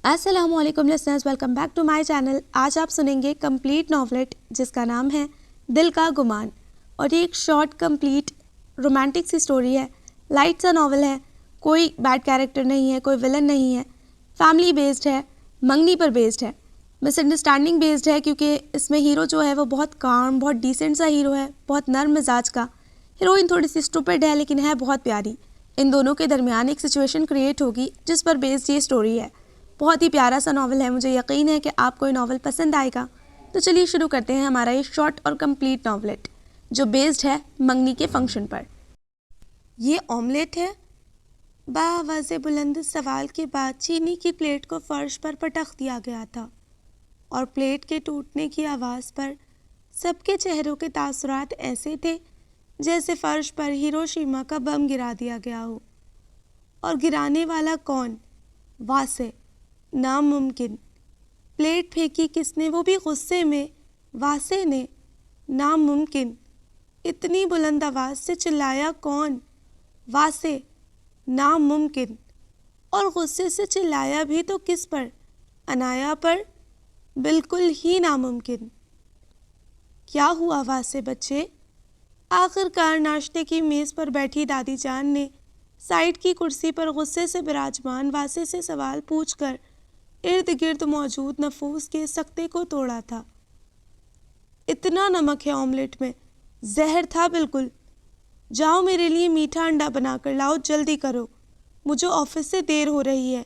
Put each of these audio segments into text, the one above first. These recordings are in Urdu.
السلام علیکم listeners, welcome back to my channel. آج آپ سنیں گے کمپلیٹ ناولٹ جس کا نام ہے دل کا گمان، اور یہ ایک شارٹ کمپلیٹ رومانٹک سی سٹوری ہے۔ لائٹ سا ناول ہے، کوئی بیڈ کیریکٹر نہیں ہے، کوئی ولن نہیں ہے، فیملی بیسڈ ہے، منگنی پر بیسڈ ہے، مس انڈرسٹینڈنگ بیسڈ ہے، کیونکہ اس میں ہیرو جو ہے وہ بہت کام، بہت ڈیسنٹ سا ہیرو ہے، بہت نرم مزاج کا۔ ہیروئن تھوڑی سی اسٹوپڈ ہے لیکن ہے بہت پیاری۔ ان دونوں کے درمیان ایک سچویشن کریٹ ہوگی جس پر بیسڈ یہ سٹوری ہے۔ بہت ہی پیارا سا ناول ہے، مجھے یقین ہے کہ آپ کو یہ ناول پسند آئے گا۔ تو چلیے شروع کرتے ہیں ہمارا یہ شارٹ اور کمپلیٹ ناولٹ جو بیسڈ ہے منگنی کے فنکشن پر۔ یہ آملیٹ ہے؟ بآواز بلند سوال کے بعد چینی کی پلیٹ کو فرش پر پٹخ دیا گیا تھا، اور پلیٹ کے ٹوٹنے کی آواز پر سب کے چہروں کے تاثرات ایسے تھے جیسے فرش پر ہیروشیما کا بم گرا دیا گیا ہو۔ اور گرانے والا کون؟ واسے۔ ناممکن۔ پلیٹ پھینکی کس نے؟ وہ بھی غصے میں۔ واسے نے۔ ناممکن۔ اتنی بلند آواز سے چلایا کون؟ واسے۔ ناممکن۔ اور غصے سے چلایا بھی تو کس پر؟ انایا پر؟ بالکل ہی ناممکن۔ کیا ہوا واسے بچے؟ آخر کار ناشتے کی میز پر بیٹھی دادی جان نے سائڈ کی کرسی پر غصے سے براجمان واسے سے سوال پوچھ کر ارد گرد موجود نفوس کے سکتے کو توڑا تھا۔ اتنا نمک ہے آملیٹ میں، زہر تھا بالکل۔ جاؤ میرے لیے میٹھا انڈا بنا کر لاؤ، جلدی کرو، مجھے آفس سے دیر ہو رہی ہے۔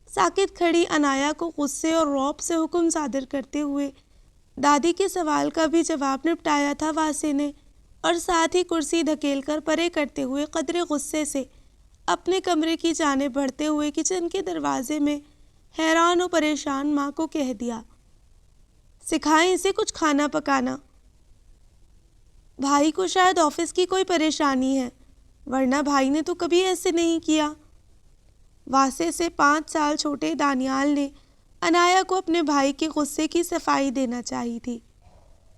ساکت کھڑی انایا کو غصے اور رعب سے حکم صادر کرتے ہوئے دادی کے سوال کا بھی جواب نپٹایا تھا واسے نے، اور ساتھ ہی کرسی دھکیل کر پرے کرتے ہوئے قدرے غصے سے اپنے کمرے کی جانب بڑھتے ہوئے کچن کے دروازے میں حیران و پریشان ماں کو کہہ دیا، سکھائیں اسے کچھ کھانا پکانا۔ بھائی کو شاید آفس کی کوئی پریشانی ہے، ورنہ بھائی نے تو کبھی ایسے نہیں کیا۔ واسے سے 5 سال چھوٹے دانیال نے انایا کو اپنے بھائی کے غصے کی صفائی دینا چاہی تھی،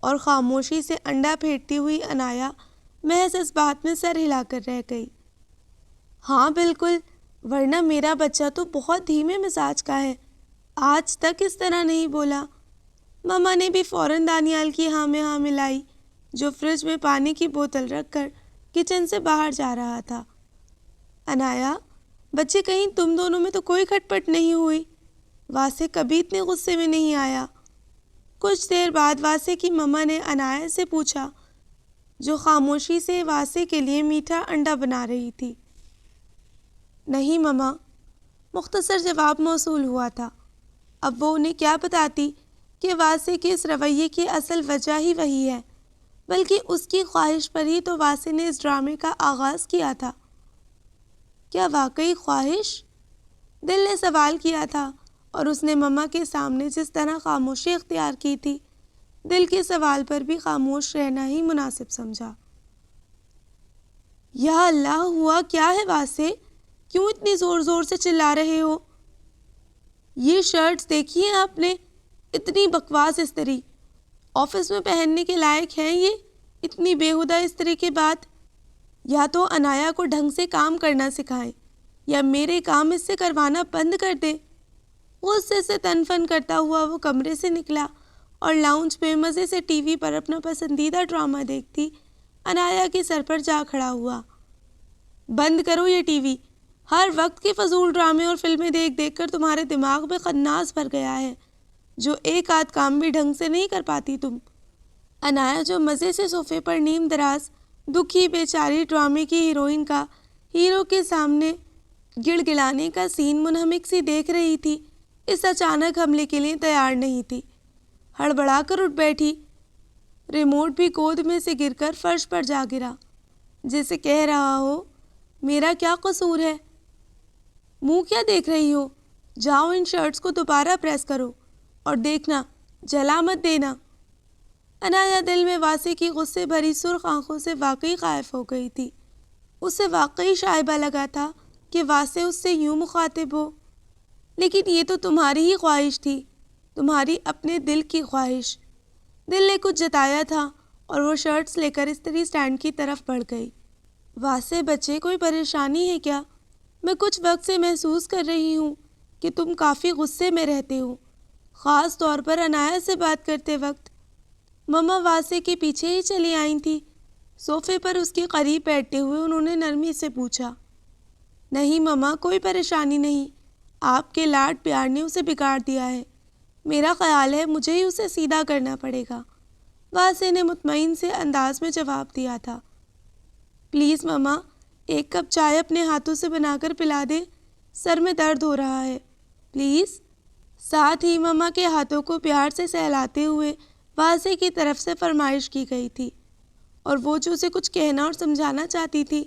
اور خاموشی سے انڈا پھینٹتی ہوئی انایا محض اس بات میں سر ہلا کر رہ گئی۔ ہاں بالکل، ورنہ میرا بچہ تو بہت دھیمے مزاج کا ہے، آج تک اس طرح نہیں بولا۔ ماما نے بھی فوراً دانیال کی ہاں میں ہاں ملائی، جو فریج میں پانی کی بوتل رکھ کر کچن سے باہر جا رہا تھا۔ انایا، بچے کہیں تم دونوں میں تو کوئی کھٹ پٹ نہیں ہوئی؟ واسے کبھی اتنے غصے میں نہیں آیا۔ کچھ دیر بعد واسے کی ماما نے انایا سے پوچھا، جو خاموشی سے واسے کے لیے میٹھا انڈا بنا رہی تھی۔ نہیں ماما، مختصر جواب موصول ہوا تھا۔ اب وہ انہیں کیا بتاتی کہ واسے کے اس رویے کی اصل وجہ ہی وہی ہے، بلکہ اس کی خواہش پر ہی تو واسے نے اس ڈرامے کا آغاز کیا تھا۔ کیا واقعی خواہش؟ دل نے سوال کیا تھا، اور اس نے ماما کے سامنے جس طرح خاموشی اختیار کی تھی، دل کے سوال پر بھی خاموش رہنا ہی مناسب سمجھا۔ یا اللہ، ہوا کیا ہے واسے؟ کیوں اتنی زور زور سے چلا رہے ہو؟ یہ شرٹس دیکھی ہیں آپ نے؟ اتنی بکواس استری، آفس میں پہننے کے لائق ہیں یہ؟ اتنی بیہودہ استری کے بعد یا تو انایا کو ڈھنگ سے کام کرنا سکھائیں، یا میرے کام اس سے کروانا بند کر دیں۔ غصے سے تن فن کرتا ہوا وہ کمرے سے نکلا، اور لاؤنج میں مزے سے ٹی وی پر اپنا پسندیدہ ڈرامہ دیکھتی انایا کے سر پر جا کھڑا ہوا۔ بند کرو یہ ٹی وی، ہر وقت کے فضول ڈرامے اور فلمیں دیکھ دیکھ کر تمہارے دماغ میں خناس بھر گیا ہے، جو ایک آدھ کام بھی ڈھنگ سے نہیں کر پاتی تم۔ انایا جو مزے سے صوفے پر نیم دراز دکھی بیچاری ڈرامے کی ہیروئن کا ہیرو کے سامنے گڑ گڑانے کا سین منہمک سی دیکھ رہی تھی، اس اچانک حملے کے لیے تیار نہیں تھی۔ ہڑبڑا کر اٹھ بیٹھی، ریموٹ بھی گود میں سے گر کر فرش پر جا گرا، جیسے کہہ رہا ہو میرا کیا قصور ہے؟ منہ کیا دیکھ رہی ہو؟ جاؤ ان شرٹس کو دوبارہ پریس کرو، اور دیکھنا جلا مت دینا۔ انایا دل میں واسے کی غصے بھری سرخ آنکھوں سے واقعی خائف ہو گئی تھی۔ اسے واقعی شائبہ لگا تھا کہ واسے اس سے یوں مخاطب ہو، لیکن یہ تو تمہاری ہی خواہش تھی، تمہاری اپنے دل کی خواہش۔ دل نے کچھ جتایا تھا، اور وہ شرٹس لے کر استری سٹینڈ کی طرف بڑھ گئی۔ واسے بچے، کوئی پریشانی ہے کیا؟ میں کچھ وقت سے محسوس کر رہی ہوں کہ تم کافی غصے میں رہتے ہو، خاص طور پر عنایا سے بات کرتے وقت۔ مما واسے کے پیچھے ہی چلی آئی تھی۔ صوفے پر اس کے قریب بیٹھتے ہوئے انہوں نے نرمی سے پوچھا۔ نہیں مما، کوئی پریشانی نہیں، آپ کے لاڈ پیار نے اسے بگاڑ دیا ہے۔ میرا خیال ہے مجھے ہی اسے سیدھا کرنا پڑے گا، واسے نے مطمئن سے انداز میں جواب دیا تھا۔ پلیز مما، ایک کپ چائے اپنے ہاتھوں سے بنا کر پلا دیں، سر میں درد ہو رہا ہے، پلیز۔ ساتھ ہی مما کے ہاتھوں کو پیار سے سہلاتے ہوئے واسے کی طرف سے فرمائش کی گئی تھی، اور وہ جو اسے کچھ کہنا اور سمجھانا چاہتی تھی،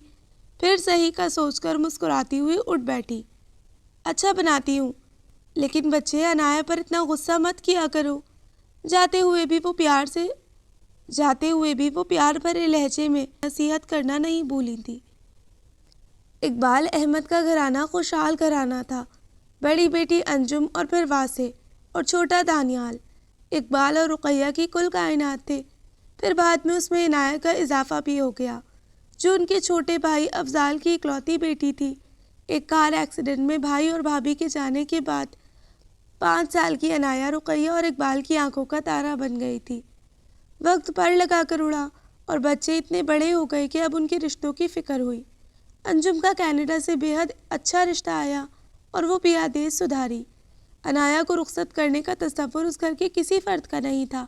پھر صحیح کا سوچ کر مسکراتی ہوئی اٹھ بیٹھی۔ اچھا بناتی ہوں، لیکن بچے عنایا پر اتنا غصہ مت کیا کرو۔ جاتے ہوئے بھی وہ پیار بھرے لہجے میں نصیحت کرنا نہیں بھولی تھی۔ اقبال احمد کا گھرانہ خوشحال گھرانہ تھا۔ بڑی بیٹی انجم اور پھر واسے اور چھوٹا دانیال، اقبال اور رقیہ کی کل کائنات تھے۔ پھر بعد میں اس میں عنایا کا اضافہ بھی ہو گیا، جو ان کے چھوٹے بھائی افضال کی اکلوتی بیٹی تھی۔ ایک کار ایکسیڈنٹ میں بھائی اور بھابھی کے جانے کے بعد 5 سال کی عنایا رقیہ اور اقبال کی آنکھوں کا تارا بن گئی تھی۔ وقت پڑ لگا کر اڑا اور بچے اتنے بڑے ہو گئے کہ اب ان کے رشتوں کی فکر ہوئی۔ انجم کا کینیڈا سے بے حد اچھا رشتہ آیا اور وہ پیادیز سدھاری۔ عنایا کو رخصت کرنے کا تصور اس گھر کے کسی فرد کا نہیں تھا،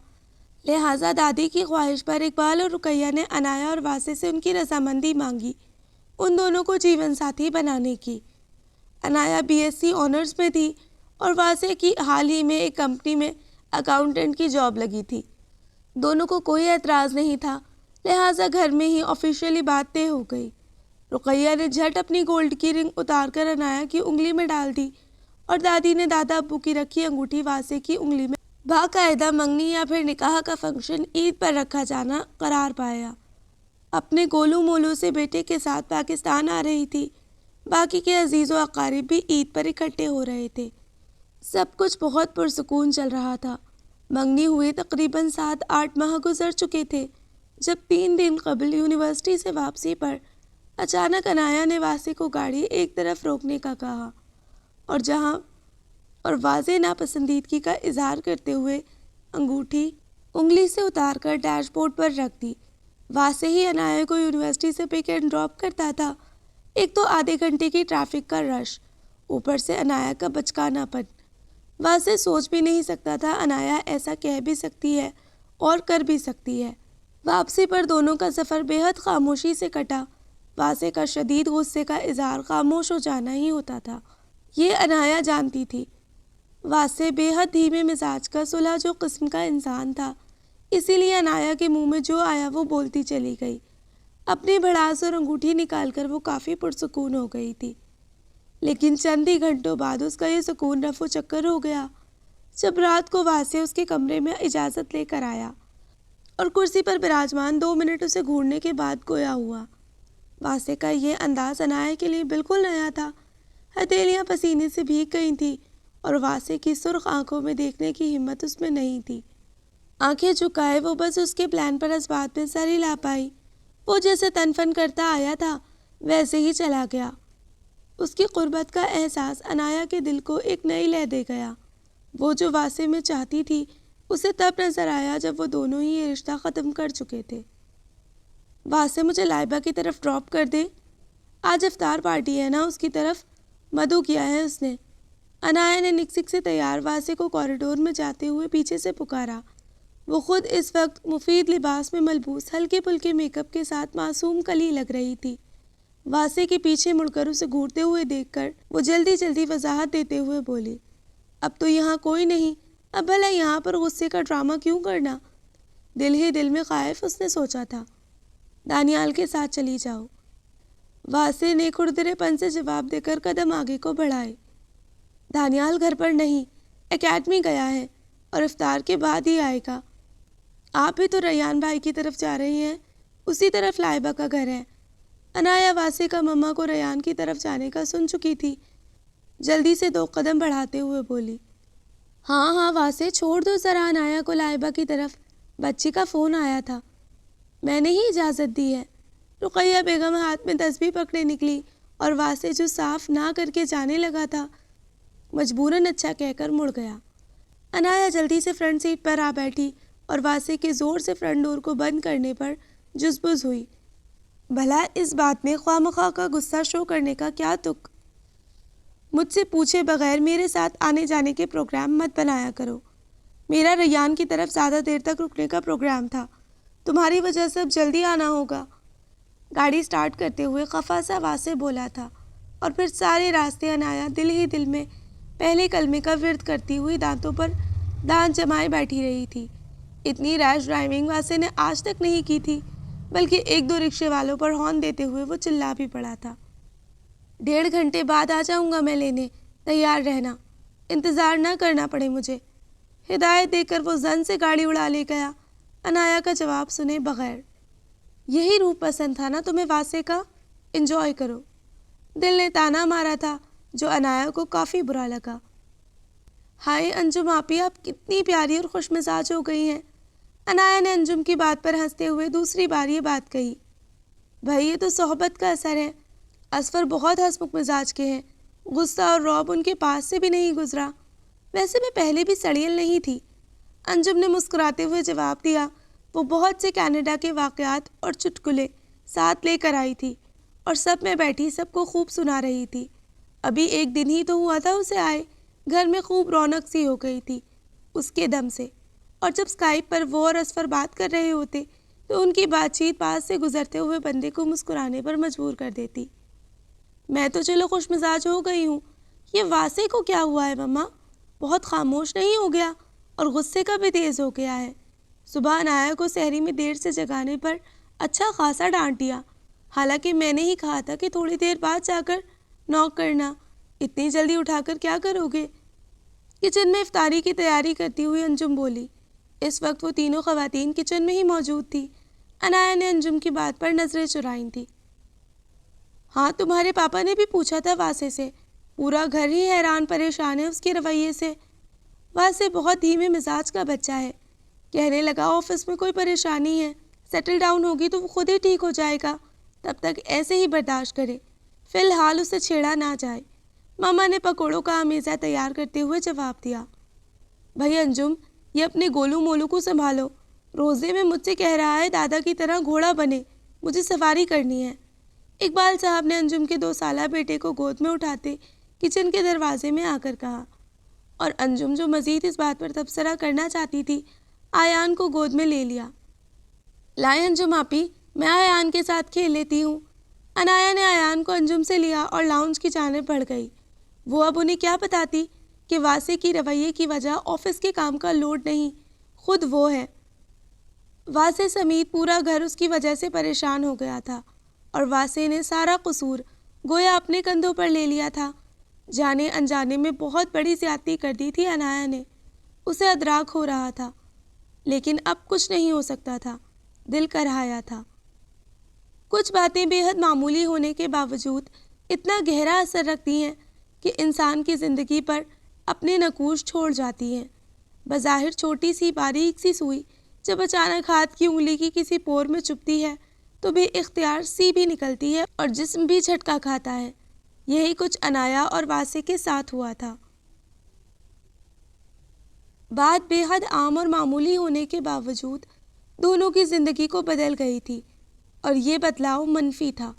لہٰذا دادی کی خواہش پر اقبال اور رقیہ نے عنایا اور واسے سے ان کی رضامندی مانگی ان دونوں کو جیون ساتھی بنانے کی۔ عنایا BSc آنرز میں تھی اور واسے کی حال ہی میں ایک کمپنی میں اکاؤنٹنٹ کی جاب لگی تھی۔ دونوں کو کوئی اعتراض نہیں تھا، لہٰذا گھر میں ہی آفیشیلی بات طے ہو گئی۔ رقیہ نے جھٹ اپنی گولڈ کی رنگ اتار کر عنایا کی انگلی میں ڈال دی اور دادی نے دادا ابو کی رکھی انگوٹھی واسے کی انگلی میں باقاعدہ منگنی یا پھر نکاح کا فنکشن عید پر رکھا جانا قرار پایا۔ اپنے گولو مولو سے بیٹے کے ساتھ پاکستان آ رہی تھی، باقی کے عزیز و اقارب بھی عید پر اکٹھے ہو رہے تھے۔ سب کچھ بہت پرسکون چل رہا تھا۔ منگنی ہوئے تقریباً 7-8 ماہ گزر چکے تھے جب 3 دن قبل یونیورسٹی سے واپسی پر اچانک عنایا نے واسے کو گاڑی ایک طرف روکنے کا کہا اور واضح ناپسندیدگی کا اظہار کرتے ہوئے انگوٹھی انگلی سے اتار کر ڈیش بورڈ پر رکھ دی۔ واسے ہی عنایا کو یونیورسٹی سے پک اینڈ ڈراپ کرتا تھا۔ ایک تو آدھے گھنٹے کی ٹریفک کا رش، اوپر سے عنایا کا بچکانا پن۔ واسے سوچ بھی نہیں سکتا تھا عنایا ایسا کہہ بھی سکتی ہے اور کر بھی سکتی ہے۔ واپسی پر دونوں کا سفر بے حد خاموشی سے کٹا۔ واسے کا شدید غصے کا اظہار خاموش ہو جانا ہی ہوتا تھا، یہ عنایا جانتی تھی۔ واسے بے حد دھیمے مزاج کا صلح جو قسم کا انسان تھا، اسی لیے عنایا کے منہ میں جو آیا وہ بولتی چلی گئی۔ اپنی بھڑاس اور انگوٹھی نکال کر وہ کافی پرسکون ہو گئی تھی، لیکن چند ہی گھنٹوں بعد اس کا یہ سکون رفع چکر ہو گیا جب رات کو واسے اس کے کمرے میں اجازت لے کر آیا اور کرسی پر براجمان 2 منٹ اسے گھورنے کے بعد گویا ہوا۔ واسے کا یہ انداز عنایا کے لیے بالکل نیا تھا۔ ہتھیلیاں پسینے سے بھیگ گئی تھیں اور واسے کی سرخ آنکھوں میں دیکھنے کی ہمت اس میں نہیں تھی۔ آنکھیں جھکائے وہ بس اس کے پلان پر اس بات میں سر ہلا پائی۔ وہ جیسے تن فن کرتا آیا تھا ویسے ہی چلا گیا۔ اس کی قربت کا احساس عنایا کے دل کو ایک نئی لے دے گیا۔ وہ جو واسے میں چاہتی تھی اسے تب نظر آیا جب وہ دونوں ہی یہ رشتہ ختم کر چکے تھے۔ واسے مجھے لائبہ کی طرف ڈراپ کر دے، آج افطار پارٹی ہے نا، اس کی طرف مدعو کیا ہے اس نے۔ عنایا نے نکسک سے تیار واسے کو کوریڈور میں جاتے ہوئے پیچھے سے پکارا۔ وہ خود اس وقت مفید لباس میں ملبوس ہلکے پھلکے میک اپ کے ساتھ معصوم کلی لگ رہی تھی۔ واسے کے پیچھے مڑ کر اسے گھورتے ہوئے دیکھ کر وہ جلدی جلدی وضاحت دیتے ہوئے بولی، اب تو یہاں کوئی نہیں، اب بھلا یہاں پر غصے کا ڈرامہ کیوں کرنا؟ دل ہی دل میں خائف اس نے سوچا تھا۔ دانیال کے ساتھ چلی جاؤ، واسے نے کھردرے پن سے جواب دے کر قدم آگے کو بڑھائے۔ دانیال گھر پر نہیں، اکیڈمی گیا ہے اور افطار کے بعد ہی آئے گا۔ آپ بھی تو ریان بھائی کی طرف جا رہے ہیں، اسی طرف لائبہ کا گھر ہے۔ عنایا واسے کا مما کو ریان کی طرف جانے کا سن چکی تھی، جلدی سے 2 قدم بڑھاتے ہوئے بولی، ہاں واسے چھوڑ دو ذرا عنایا کو لائبہ کی طرف، بچی کا فون آیا تھا، میں نے ہی اجازت دی ہے۔ رقیہ بیگم ہاتھ میں تسبیح پکڑے نکلی اور واسے جو صاف نہ کر کے جانے لگا تھا مجبوراً اچھا کہہ کر مڑ گیا۔ انایا جلدی سے فرنٹ سیٹ پر آ بیٹھی اور واسع کے زور سے فرنٹ ڈور کو بند کرنے پر جزبز ہوئی۔ بھلا اس بات میں خواہ مخواہ کا غصہ شو کرنے کا کیا تک؟ مجھ سے پوچھے بغیر میرے ساتھ آنے جانے کے پروگرام مت بنایا کرو۔ میرا ریان کی طرف زیادہ دیر تک رکنے کا پروگرام تھا، تمہاری وجہ سے اب جلدی آنا ہوگا۔ گاڑی سٹارٹ کرتے ہوئے خفا سا واسع بولا تھا، اور پھر سارے راستے انایا دل ہی دل میں پہلے کلمے کا ورد کرتی ہوئی دانتوں پر دانت جمائے بیٹھی رہی تھی۔ اتنی ریش ڈرائیونگ واسع نے آج تک نہیں کی تھی، بلکہ ایک دو رکشے والوں پر ہارن دیتے ہوئے وہ چلا بھی پڑا تھا۔ 1.5 گھنٹے بعد آ جاؤں گا میں لینے، تیار رہنا، انتظار نہ کرنا پڑے مجھے، ہدایت دے کر وہ زن سے گاڑی اڑا لے گیا، انایا کا جواب سنے بغیر۔ یہی روح پسند تھا نا تمہیں واسع کا، انجوائے کرو۔ دل نے تانا مارا تھا جو انایا کو کافی برا لگا۔ ہائے انجم آپی، آپ کتنی پیاری اور خوش مزاج ہو گئی ہیں۔ انایا نے انجم کی بات پر ہنستے ہوئے دوسری بار یہ بات کہی۔ بھائی یہ تو صحبت کا اثر ہے، اصفر بہت ہنسمکھ مزاج کے ہیں، غصہ اور رعب ان کے پاس سے بھی نہیں گزرا۔ ویسے میں پہلے بھی سڑیل نہیں تھی، انجم نے مسکراتے ہوئے جواب دیا۔ وہ بہت سے کینیڈا کے واقعات اور چٹکلے ساتھ لے کر آئی تھی اور سب میں بیٹھی سب کو خوب سنا رہی تھی۔ ابھی 1 دن ہی تو ہوا تھا اسے آئے، گھر میں خوب رونق سی ہو گئی تھی اس کے دم سے، اور جب اسکائپ پر وہ اور اصفر بات کر رہے ہوتے تو ان کی بات چیت پاس سے گزرتے ہوئے بندے کو مسکرانے پر مجبور کر دیتی۔ میں تو چلو خوش مزاج ہو گئی ہوں، یہ واسع کو کیا ہوا ہے مما؟ بہت خاموش نہیں ہو گیا اور غصے کا بھی تیز ہو گیا ہے؟ صبح انایا کو سحری میں دیر سے جگانے پر اچھا خاصا ڈانٹ دیا، حالانکہ میں نے ہی کہا تھا کہ تھوڑی دیر بعد جا کر نوک کرنا، اتنی جلدی اٹھا کر کیا کرو گے؟ کچن میں افطاری کی تیاری کرتی ہوئی انجم بولی۔ اس وقت وہ تینوں خواتین کچن میں ہی موجود تھی۔ انایا نے انجم کی بات پر نظریں چرائیں تھی۔ ہاں تمہارے پاپا نے بھی پوچھا تھا واسع سے، پورا گھر ہی حیران پریشان ہے اس کے رویے سے۔ واسع بہت دھیمے مزاج کا بچہ ہے، کہنے لگا آفس میں کوئی پریشانی ہے، سیٹل ڈاؤن ہوگی تو وہ خود ہی ٹھیک ہو جائے گا، تب تک ایسے ہی برداشت کرے، فی الحال اسے چھیڑا نہ جائے۔ ماما نے پکوڑوں کا امیزہ تیار کرتے ہوئے جواب دیا۔ بھائی انجم، یہ اپنے گولو مولو کو سنبھالو، روزے میں مجھ سے کہہ رہا ہے دادا کی طرح گھوڑا بنے، مجھے سواری کرنی ہے۔ اقبال صاحب نے انجم کے 2 سالہ بیٹے کو گود میں اٹھاتے کچن کے دروازے میں آ کر کہا، اور انجم جو مزید اس بات پر تبصرہ کرنا چاہتی تھی، آیان کو گود میں لے لیا۔ لائے انجم آپی، میں آیان کے ساتھ کھیل لیتی ہوں۔ انایا نے آیان کو انجم سے لیا اور لاؤنج کی جانب بڑھ گئی۔ وہ اب انہیں کیا بتاتی کہ واسع کی رویے کی وجہ آفس کے کام کا لوڈ نہیں، خود وہ ہے۔ واسع سمیت پورا گھر اس کی وجہ سے پریشان ہو گیا تھا، اور واسع نے سارا قصور گویا اپنے کندھوں پر لے لیا تھا۔ جانے انجانے میں بہت بڑی زیادتی کر دی تھی انایا نے، اسے ادراک ہو رہا تھا، لیکن اب کچھ نہیں ہو سکتا تھا، دل کرہایا تھا۔ کچھ باتیں بے حد معمولی ہونے کے باوجود اتنا گہرا اثر رکھتی ہیں کہ انسان کی زندگی پر اپنے نقوش چھوڑ جاتی ہیں۔ بظاہر چھوٹی سی باریک سی سوئی جب اچانک ہاتھ کی انگلی کی کسی پور میں چبھتی ہے تو بے اختیار سی بھی نکلتی ہے اور جسم بھی جھٹکا کھاتا ہے۔ یہی کچھ انایا اور واسع کے ساتھ ہوا تھا۔ بات بے حد عام اور معمولی ہونے کے باوجود دونوں کی زندگی کو بدل گئی تھی، اور یہ بدلاؤ منفی تھا۔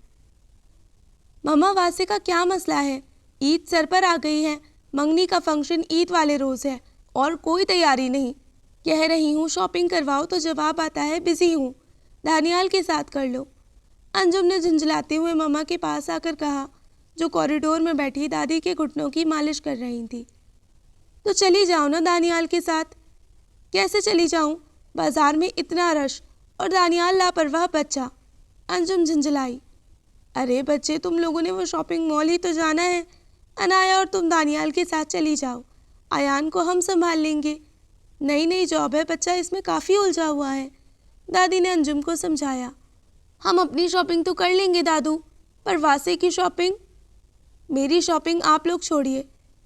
مما واسع کا کیا مسئلہ ہے؟ عید سر پر آ گئی ہے، منگنی کا فنکشن عید والے روز ہے اور کوئی تیاری نہیں۔ کہہ رہی ہوں شاپنگ کرواؤ تو جواب آتا ہے بزی ہوں، دانیال کے ساتھ کر لو۔ انجم نے جھنجھلاتے ہوئے مما کے پاس آ کر کہا، جو کوریڈور میں بیٹھی دادی کے گھٹنوں کی مالش کر رہی تھی۔ تو چلی جاؤ نا دانیال کے ساتھ۔ کیسے چلی جاؤں؟ بازار میں اتنا رش اور دانیال لاپرواہ بچہ، انجم جھنجھلائی۔ ارے بچے، تم لوگوں نے وہ شاپنگ مال ہی تو جانا ہے، انایا اور تم دانیال کے ساتھ چلی جاؤ، آیان کو ہم سنبھال لیں گے۔ نئی نئی جاب ہے بچہ، اس میں کافی الجھا ہوا ہے، دادی نے انجم کو سمجھایا۔ ہم اپنی شاپنگ تو کر لیں گے دادو، پر واسع کی شاپنگ؟ میری شاپنگ آپ لوگ چھوڑیے،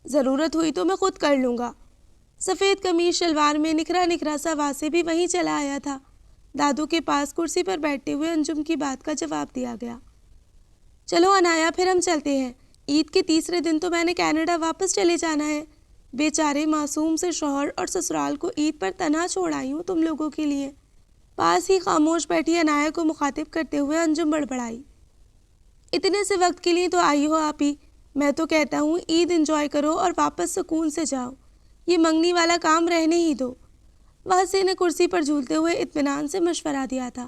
ضرورت ہوئی تو میں خود کر لوں گا۔ سفید قمیض شلوار میں نکھرا نکھرا سا واسع بھی وہیں چلا آیا تھا۔ دادو کے پاس کرسی پر بیٹھتے ہوئے انجم کی بات کا جواب دیا گیا۔ چلو انایا، پھر ہم چلتے ہیں، عید کے تیسرے دن تو میں نے کینیڈا واپس چلے جانا ہے. بیچارے معصوم سے شوہر اور سسرال کو عید پر تنہا چھوڑ آئی ہوں تم لوگوں کے لیے. پاس ہی خاموش بیٹھی عنایا کو مخاطب کرتے ہوئے انجم بڑبڑائی. اتنے سے وقت کے لیے تو آئی ہو آپ ہی. میں تو کہتا ہوں عید انجوائے کرو اور واپس سکون سے جاؤ. یہ منگنی والا کام رہنے ہی دو. واصف نے کرسی پر جھولتے ہوئے اطمینان سے مشورہ دیا تھا.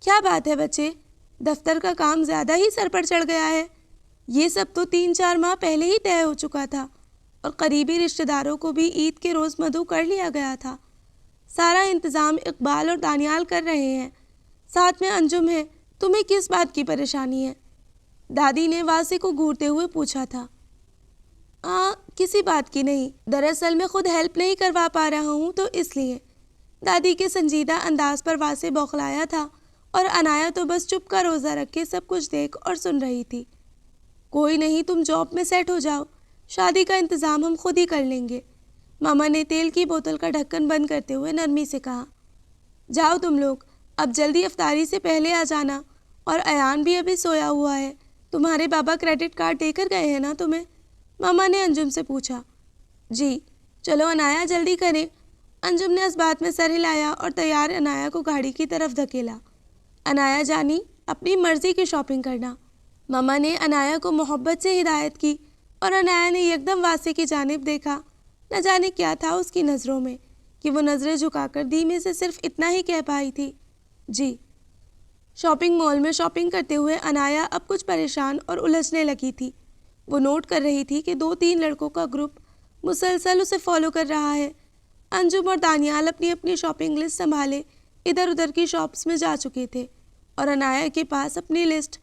کیا بات ہے بچے، دفتر کا کام زیادہ ہی سر پر چڑھ گیا ہے. یہ سب تو 3-4 ماہ پہلے ہی طے ہو چکا تھا اور قریبی رشتہ داروں کو بھی عید کے روز مدعو کر لیا گیا تھا. سارا انتظام اقبال اور دانیال کر رہے ہیں، ساتھ میں انجم ہے. تمہیں کس بات کی پریشانی ہے؟ دادی نے واصف کو گھورتے ہوئے پوچھا تھا. کسی بات کی نہیں، دراصل میں خود ہیلپ نہیں کروا پا رہا ہوں تو اس لیے. دادی کے سنجیدہ انداز پر واصف بوکھلایا تھا اور عنایا تو بس چپ کا روزہ رکھ کے سب کچھ دیکھ اور سن رہی تھی. کوئی نہیں، تم جاب میں سیٹ ہو جاؤ، شادی کا انتظام ہم خود ہی کر لیں گے. ماما نے تیل کی بوتل کا ڈھکن بند کرتے ہوئے نرمی سے کہا. جاؤ تم لوگ، اب جلدی افطاری سے پہلے آ جانا. اور ایان بھی ابھی سویا ہوا ہے. تمہارے بابا کریڈٹ کارڈ دے کر گئے ہیں نا تمہیں؟ ماما نے انجم سے پوچھا. جی. چلو عنایا جلدی کریں. انجم نے اس بات میں سر ہلایا اور تیار عنایا کو گاڑی کی طرف دھکیلا. عنایا جانی، اپنی مرضی کی شاپنگ کرنا. ماما نے عنایا کو محبت سے ہدایت کی اور عنایا نے یکدم واصف کی جانب دیکھا. نہ جانے کیا تھا اس کی نظروں میں کہ وہ نظریں جھکا کر دھیمے سے صرف اتنا ہی کہہ پائی تھی. جی. شاپنگ مال میں شاپنگ کرتے ہوئے عنایا اب کچھ پریشان اور الجھنے لگی تھی. وہ نوٹ کر رہی تھی کہ 2-3 لڑکوں کا گروپ مسلسل اسے فالو کر رہا ہے. انجم اور دانیال اپنی اپنی شاپنگ لسٹ سنبھالے ادھر ادھر کی شاپس میں جا چکے تھے اور عنایا کے پاس اپنی لسٹ.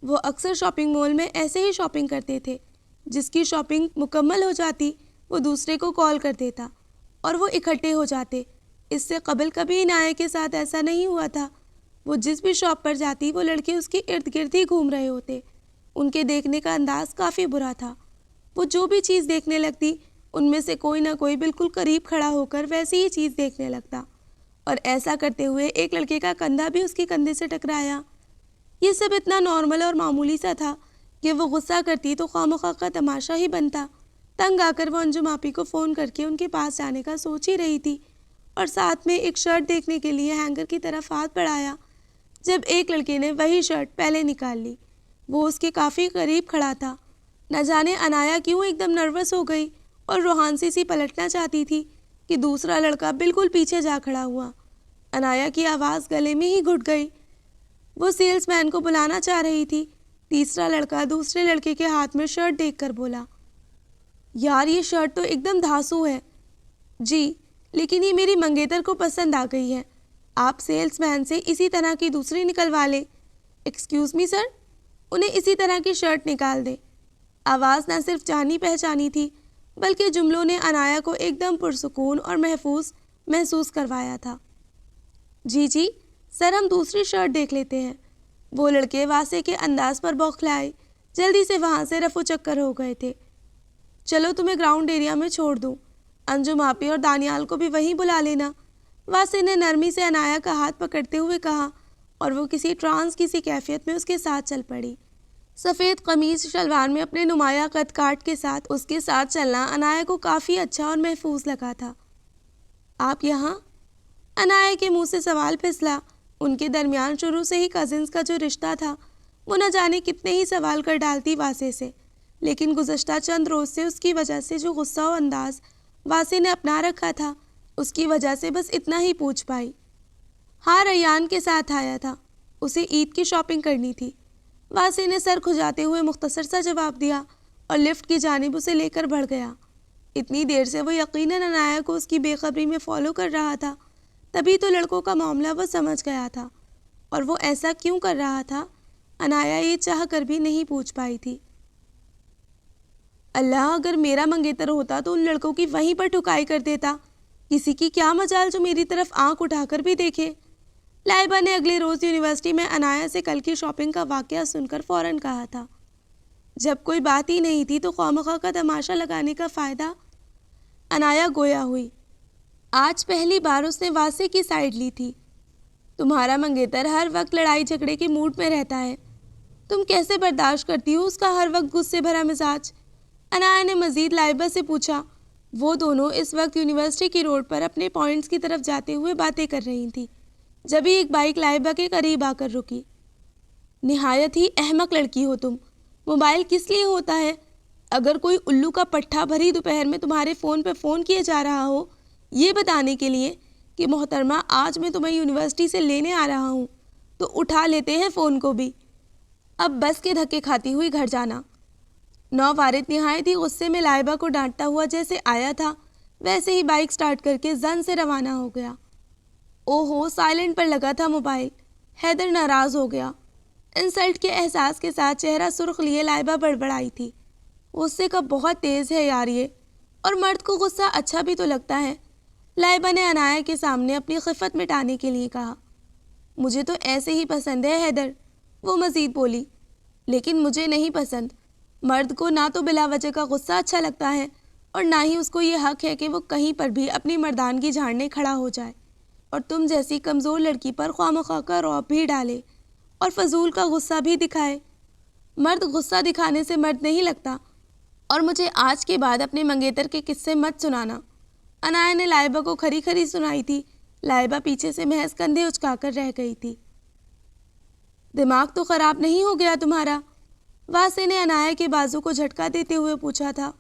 وہ اکثر شاپنگ مال میں ایسے ہی شاپنگ کرتے تھے. جس کی شاپنگ مکمل ہو جاتی وہ دوسرے کو کال کر دیتا اور وہ اکٹھے ہو جاتے. اس سے قبل کبھی عنایا کے ساتھ ایسا نہیں ہوا تھا. وہ جس بھی شاپ پر جاتی وہ لڑکے اس کے ارد گرد ہی گھوم رہے ہوتے. ان کے دیکھنے کا انداز کافی برا تھا. وہ جو بھی چیز دیکھنے لگتی ان میں سے کوئی نہ کوئی بالکل قریب کھڑا ہو کر ویسی ہی چیز دیکھنے لگتا اور ایسا کرتے ہوئے ایک لڑکے کا کندھا بھی اس کے کندھے سے ٹکرایا. یہ سب اتنا نارمل اور معمولی سا تھا کہ وہ غصہ کرتی تو خواہ کا تماشا ہی بنتا. تنگ آ کر وہ انجم آپی کو فون کر کے ان کے پاس جانے کا سوچ ہی رہی تھی اور ساتھ میں ایک شرٹ دیکھنے کے لیے ہینگر کی طرف ہاتھ بڑھایا جب ایک لڑکے نے وہی شرٹ پہلے نکال لی. وہ اس کے کافی قریب کھڑا تھا. نہ جانے عنایا کیوں ایک دم نروس ہو گئی اور روحانسی سی پلٹنا چاہتی تھی کہ دوسرا لڑکا بالکل پیچھے جا کھڑا ہوا. عنایا کی آواز گلے میں ہی گھٹ گئی. وہ سیلز مین کو بلانا چاہ رہی تھی. تیسرا لڑکا دوسرے لڑکے کے ہاتھ میں شرٹ دیکھ کر بولا. یار یہ شرٹ تو ایک دم دھاسو ہے. جی لیکن یہ میری منگیتر کو پسند آ گئی ہے. آپ سیلز مین سے اسی طرح کی دوسری نکلوا لیں. ایکسکیوز می سر، انہیں اسی طرح کی شرٹ نکال دیں. آواز نہ صرف جانی پہچانی تھی بلکہ جملوں نے عنایا کو ایک دم پرسکون اور محفوظ محسوس کروایا تھا. جی سر، ہم دوسری شرٹ دیکھ لیتے ہیں. وہ لڑکے واصف کے انداز پر بوکھلائے جلدی سے وہاں سے رفو چکر ہو گئے تھے. چلو تمہیں گراؤنڈ ایریا میں چھوڑ دوں. انجم آپی اور دانیال کو بھی وہیں بلا لینا. واصف نے نرمی سے عنایا کا ہاتھ پکڑتے ہوئے کہا اور وہ کسی ٹرانس کی سی کیفیت میں اس کے ساتھ چل پڑی. سفید قمیض شلوار میں اپنے نمایاں قد کاٹ کے ساتھ اس کے ساتھ چلنا عنایا کو کافی اچھا اور محفوظ لگا تھا. آپ یہاں؟ عنایا کے منہ سے سوال پھسلا. ان کے درمیان شروع سے ہی کزنز کا جو رشتہ تھا وہ نہ جانے کتنے ہی سوال کر ڈالتی واصف سے، لیکن گزشتہ چند روز سے اس کی وجہ سے جو غصہ و انداز واصف نے اپنا رکھا تھا اس کی وجہ سے بس اتنا ہی پوچھ پائی. ہاں ریان کے ساتھ آیا تھا، اسے عید کی شاپنگ کرنی تھی. واصف نے سر کھجاتے ہوئے مختصر سا جواب دیا اور لفٹ کی جانب اسے لے کر بڑھ گیا. اتنی دیر سے وہ یقیناً عنایا کو اس کی بے خبری میں فالو کر رہا تھا. تبھی تو لڑکوں کا معاملہ وہ سمجھ گیا تھا اور وہ ایسا کیوں کر رہا تھا عنایا یہ چاہ کر بھی نہیں پوچھ پائی تھی. اللہ، اگر میرا منگیتر ہوتا تو ان لڑکوں کی وہیں پر ٹھکائی کر دیتا. کسی کی کیا مجال جو میری طرف آنکھ اٹھا کر بھی دیکھے. لائبہ نے اگلے روز یونیورسٹی میں عنایا سے کل کی شاپنگ کا واقعہ سن کر فوراً کہا تھا. جب کوئی بات ہی نہیں تھی تو خواہ کا تماشا لگانے کا فائدہ. عنایا گویا ہوئی. آج پہلی بار اس نے واصف کی سائیڈ لی تھی. تمہارا منگیتر ہر وقت لڑائی جھگڑے کے موڈ میں رہتا ہے. تم کیسے برداشت کرتی ہو اس کا ہر وقت غصے بھرا مزاج؟ انایا نے مزید لائبہ سے پوچھا۔ وہ دونوں اس وقت یونیورسٹی کی روڈ پر اپنے پوائنٹس کی طرف جاتے ہوئے باتیں کر رہی تھیں، جبھی ایک بائک لائبہ کے قریب آ کر رکی۔ نہایت ہی احمق لڑکی ہو تم۔ موبائل کس لیے ہوتا ہے؟ اگر کوئی الو کا پٹھا بھری دوپہر میں تمہارے فون پہ فون کیا جا رہا ہو یہ بتانے کے لیے کہ محترمہ آج میں تمہیں یونیورسٹی سے لینے آ رہا ہوں، تو اٹھا لیتے ہیں فون کو بھی۔ اب بس کے دھکے کھاتی ہوئی گھر جانا۔ نووارد نہایت ہی غصے میں لائبہ کو ڈانٹتا ہوا جیسے آیا تھا ویسے ہی بائک سٹارٹ کر کے زن سے روانہ ہو گیا۔ اوہو، سائلنٹ پر لگا تھا موبائل۔ حیدر ناراض ہو گیا۔ انسلٹ کے احساس کے ساتھ چہرہ سرخ لیے لائبہ بڑبڑائی تھی۔ غصے کا بہت تیز ہے یار یہ، اور مرد کو غصہ اچھا بھی تو لگتا ہے۔ لائبہ نے انایا کے سامنے اپنی خفت مٹانے کے لیے کہا۔ مجھے تو ایسے ہی پسند ہے حیدر، وہ مزید بولی، لیکن مجھے نہیں پسند۔ مرد کو نہ تو بلا وجہ کا غصہ اچھا لگتا ہے اور نہ ہی اس کو یہ حق ہے کہ وہ کہیں پر بھی اپنی مردانگی جھاڑنے کھڑا ہو جائے اور تم جیسی کمزور لڑکی پر خواہ مخواہ کا رعب بھی ڈالے اور فضول کا غصہ بھی دکھائے۔ مرد غصہ دکھانے سے مرد نہیں لگتا، اور مجھے آج کے بعد اپنے منگیتر کے قصے مت سنانا۔ انایا نے لائبہ کو کھری کھری سنائی تھی۔ لائبہ پیچھے سے محض کندھے اچکا کر رہ گئی تھی۔ دماغ تو خراب نہیں ہو گیا تمہارا؟ واسع نے انایا کے بازو کو جھٹکا دیتے ہوئے پوچھا تھا،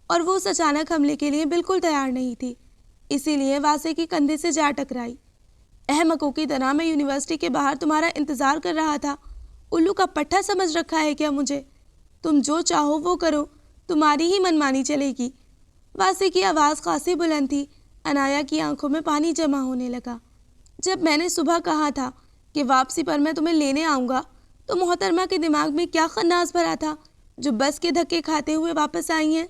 اور وہ اس اچانک حملے کے لیے بالکل تیار نہیں تھی، اسی لیے واسع کے کندھے سے جا ٹکرائی۔ احمقوں کی طرح میں یونیورسٹی کے باہر تمہارا انتظار کر رہا تھا۔ الو کا پٹھا سمجھ رکھا ہے کیا مجھے؟ تم جو چاہو وہ کرو، تمہاری ہی منمانی چلے گی۔ واسع کی آواز خاصی بلند تھی۔ انایا کی آنکھوں میں پانی جمع ہونے لگا۔ جب میں نے صبح کہا تھا کہ واپسی پر میں تمہیں لینے آؤں گا تو محترمہ کے دماغ میں کیا خناس بھرا تھا جو بس کے دھکے کھاتے ہوئے واپس آئی ہیں؟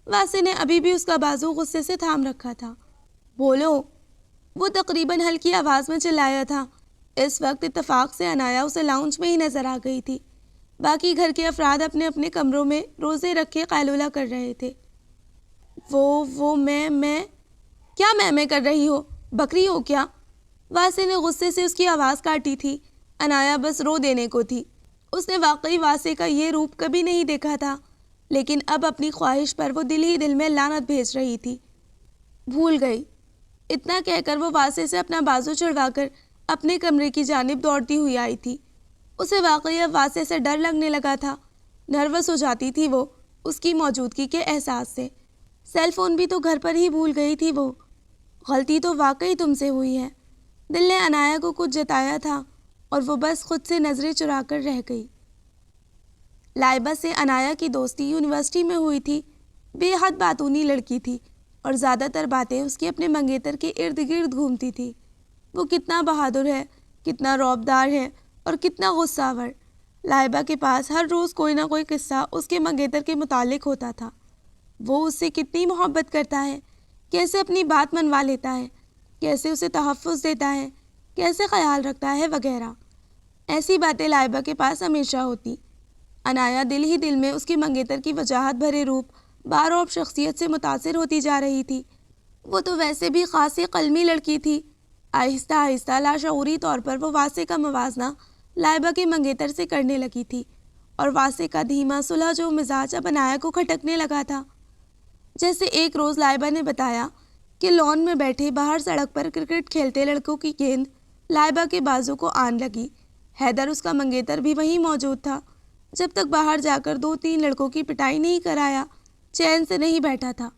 واسع نے ابھی بھی اس کا بازو غصے سے تھام رکھا تھا۔ بولو، وہ تقریباً ہلکی آواز میں چلایا تھا۔ اس وقت اتفاق سے انایا اسے لاؤنج میں ہی نظر آ گئی تھی۔ باقی گھر کے افراد اپنے اپنے کمروں میں روزے رکھے قیلولہ کر رہے تھے۔ میں کیا میں کر رہی ہو؟ بکری ہو کیا؟ واسع نے غصے سے اس کی آواز کاٹی تھی۔ انایا بس رو دینے کو تھی۔ اس نے واقعی واسع کا یہ روپ کبھی نہیں دیکھا تھا، لیکن اب اپنی خواہش پر وہ دل ہی دل میں لعنت بھیج رہی تھی۔ بھول گئی، اتنا کہہ کر وہ واسع سے اپنا بازو چھڑوا کر اپنے کمرے کی جانب دوڑتی ہوئی آئی تھی۔ اسے واقعی اب واسع سے ڈر لگنے لگا تھا۔ نروس ہو جاتی تھی وہ اس کی موجودگی کے احساس سے۔ سیل فون بھی تو گھر پر ہی بھول گئی تھی وہ۔ غلطی تو واقعی تم سے ہوئی ہے۔ دل نے انایا کو کچھ جتایا تھا اور وہ بس خود سے نظریں چرا کر رہ گئی۔ لائبہ سے انایا کی دوستی یونیورسٹی میں ہوئی تھی۔ بے حد باتونی لڑکی تھی اور زیادہ تر باتیں اس کے اپنے منگیتر کے ارد گرد گھومتی تھی۔ وہ کتنا بہادر ہے، کتنا رعبدار ہے اور کتنا غصہ آور۔ لائبہ کے پاس ہر روز کوئی نہ کوئی قصہ اس کے منگیتر کے متعلق ہوتا تھا۔ وہ اس سے کتنی محبت کرتا ہے، کیسے اپنی بات منوا لیتا ہے، کیسے اسے تحفظ دیتا ہے، کیسے خیال رکھتا ہے وغیرہ۔ ایسی باتیں لائبہ کے پاس ہمیشہ ہوتی۔ انایا دل ہی دل میں اس کی منگیتر کی وجاہت بھرے روپ، باروب شخصیت سے متاثر ہوتی جا رہی تھی۔ وہ تو ویسے بھی خاصی قلمی لڑکی تھی۔ آہستہ آہستہ لاشعوری طور پر وہ واسع کا موازنہ لائبہ کے منگیتر سے کرنے لگی تھی، اور واسع کا دھیما صلح جو مزاج اب انایا کو کھٹکنے لگا تھا۔ جیسے ایک روز لائبہ نے بتایا کہ لان میں بیٹھے باہر سڑک پر کرکٹ کھیلتے لڑکوں کی گیند لائبہ کے بازو کو آن لگی۔ حیدر اس کا منگیتر بھی وہیں موجود تھا۔ جب تک باہر جا کر 2-3 لڑکوں کی پٹائی نہیں کرایا چین سے نہیں بیٹھا تھا،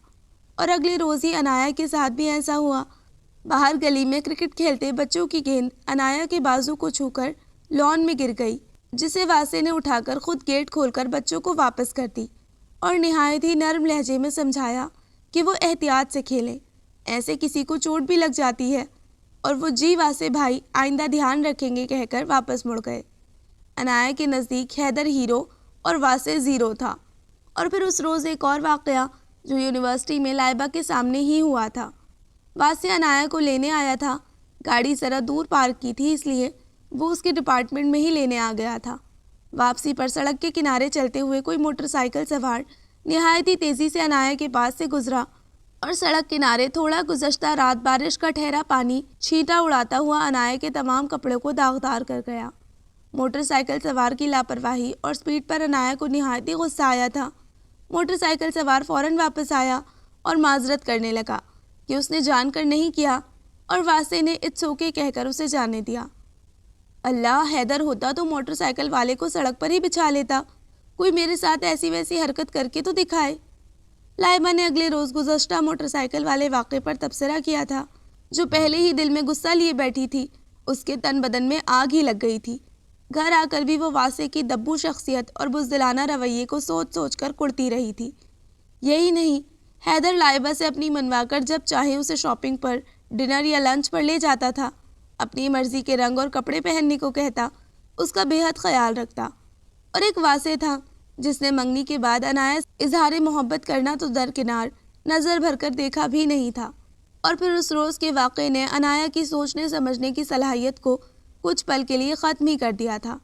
اور اگلے روز ہی انایا کے ساتھ بھی ایسا ہوا۔ باہر گلی میں کرکٹ کھیلتے بچوں کی گیند انایا کے بازو کو چھو کر لان میں گر گئی، جسے واسع نے اٹھا کر خود گیٹ کھول کر بچوں کو واپس کر دی اور نہایت ہی نرم لہجے میں سمجھایا کہ وہ احتیاط سے کھیلیں، ایسے کسی کو چوٹ بھی لگ جاتی ہے، اور وہ جی واسع بھائی آئندہ دھیان رکھیں گے کہہ کر واپس مڑ گئے۔ انایا کے نزدیک حیدر ہیرو اور واسع زیرو تھا۔ اور پھر اس روز ایک اور واقعہ جو یونیورسٹی میں لائبہ کے سامنے ہی ہوا تھا۔ واسع انایا کو لینے آیا تھا۔ گاڑی ذرا دور پارک کی تھی، اس لیے وہ اس کے ڈپارٹمنٹ میں ہی لینے آ گیا تھا۔ واپسی پر سڑک کے کنارے چلتے ہوئے کوئی موٹر سائیکل سوار نہایت ہی تیزی سے انایا کے پاس سے گزرا اور سڑک کنارے تھوڑا گزشتہ رات بارش کا ٹھہرا پانی چھینٹا اڑاتا ہوا انایا کے تمام کپڑوں کو داغدار کر گیا۔ موٹر سائیکل سوار کی لاپرواہی اور سپیڈ پر عنایا کو نہایت ہی غصہ آیا تھا۔ موٹر سائیکل سوار فوراً واپس آیا اور معذرت کرنے لگا کہ اس نے جان کر نہیں کیا، اور واسع نے اٹس اوکے کہہ کر اسے جانے دیا۔ اللہ، حیدر ہوتا تو موٹر سائیکل والے کو سڑک پر ہی بچھا لیتا، کوئی میرے ساتھ ایسی ویسی حرکت کر کے تو دکھائے۔ لائبہ نے اگلے روز گزشتہ موٹر سائیکل والے واقعے پر تبصرہ کیا تھا۔ جو پہلے ہی دل میں غصہ لیے بیٹھی تھی، اس کے تن بدن میں آگ ہی لگ گئی تھی۔ گھر آ کر بھی وہ واسع کی دبو شخصیت اور بزدلانہ رویے کو سوچ سوچ کر کڑتی رہی تھی۔ یہی نہیں، حیدر لائبہ سے اپنی منوا کر جب چاہے اسے شاپنگ پر، ڈنر یا لنچ پر لے جاتا تھا، اپنی مرضی کے رنگ اور کپڑے پہننے کو کہتا، اس کا بے حد خیال رکھتا۔ اور ایک واسع تھا جس نے منگنی کے بعد عنایا اظہار محبت کرنا تو درکنار، نظر بھر کر دیکھا بھی نہیں تھا، اور پھر اس روز کے واقعے نے عنایا کی سوچنے سمجھنے کی صلاحیت کو کچھ پل کے لیے ختم ہی کر دیا تھا۔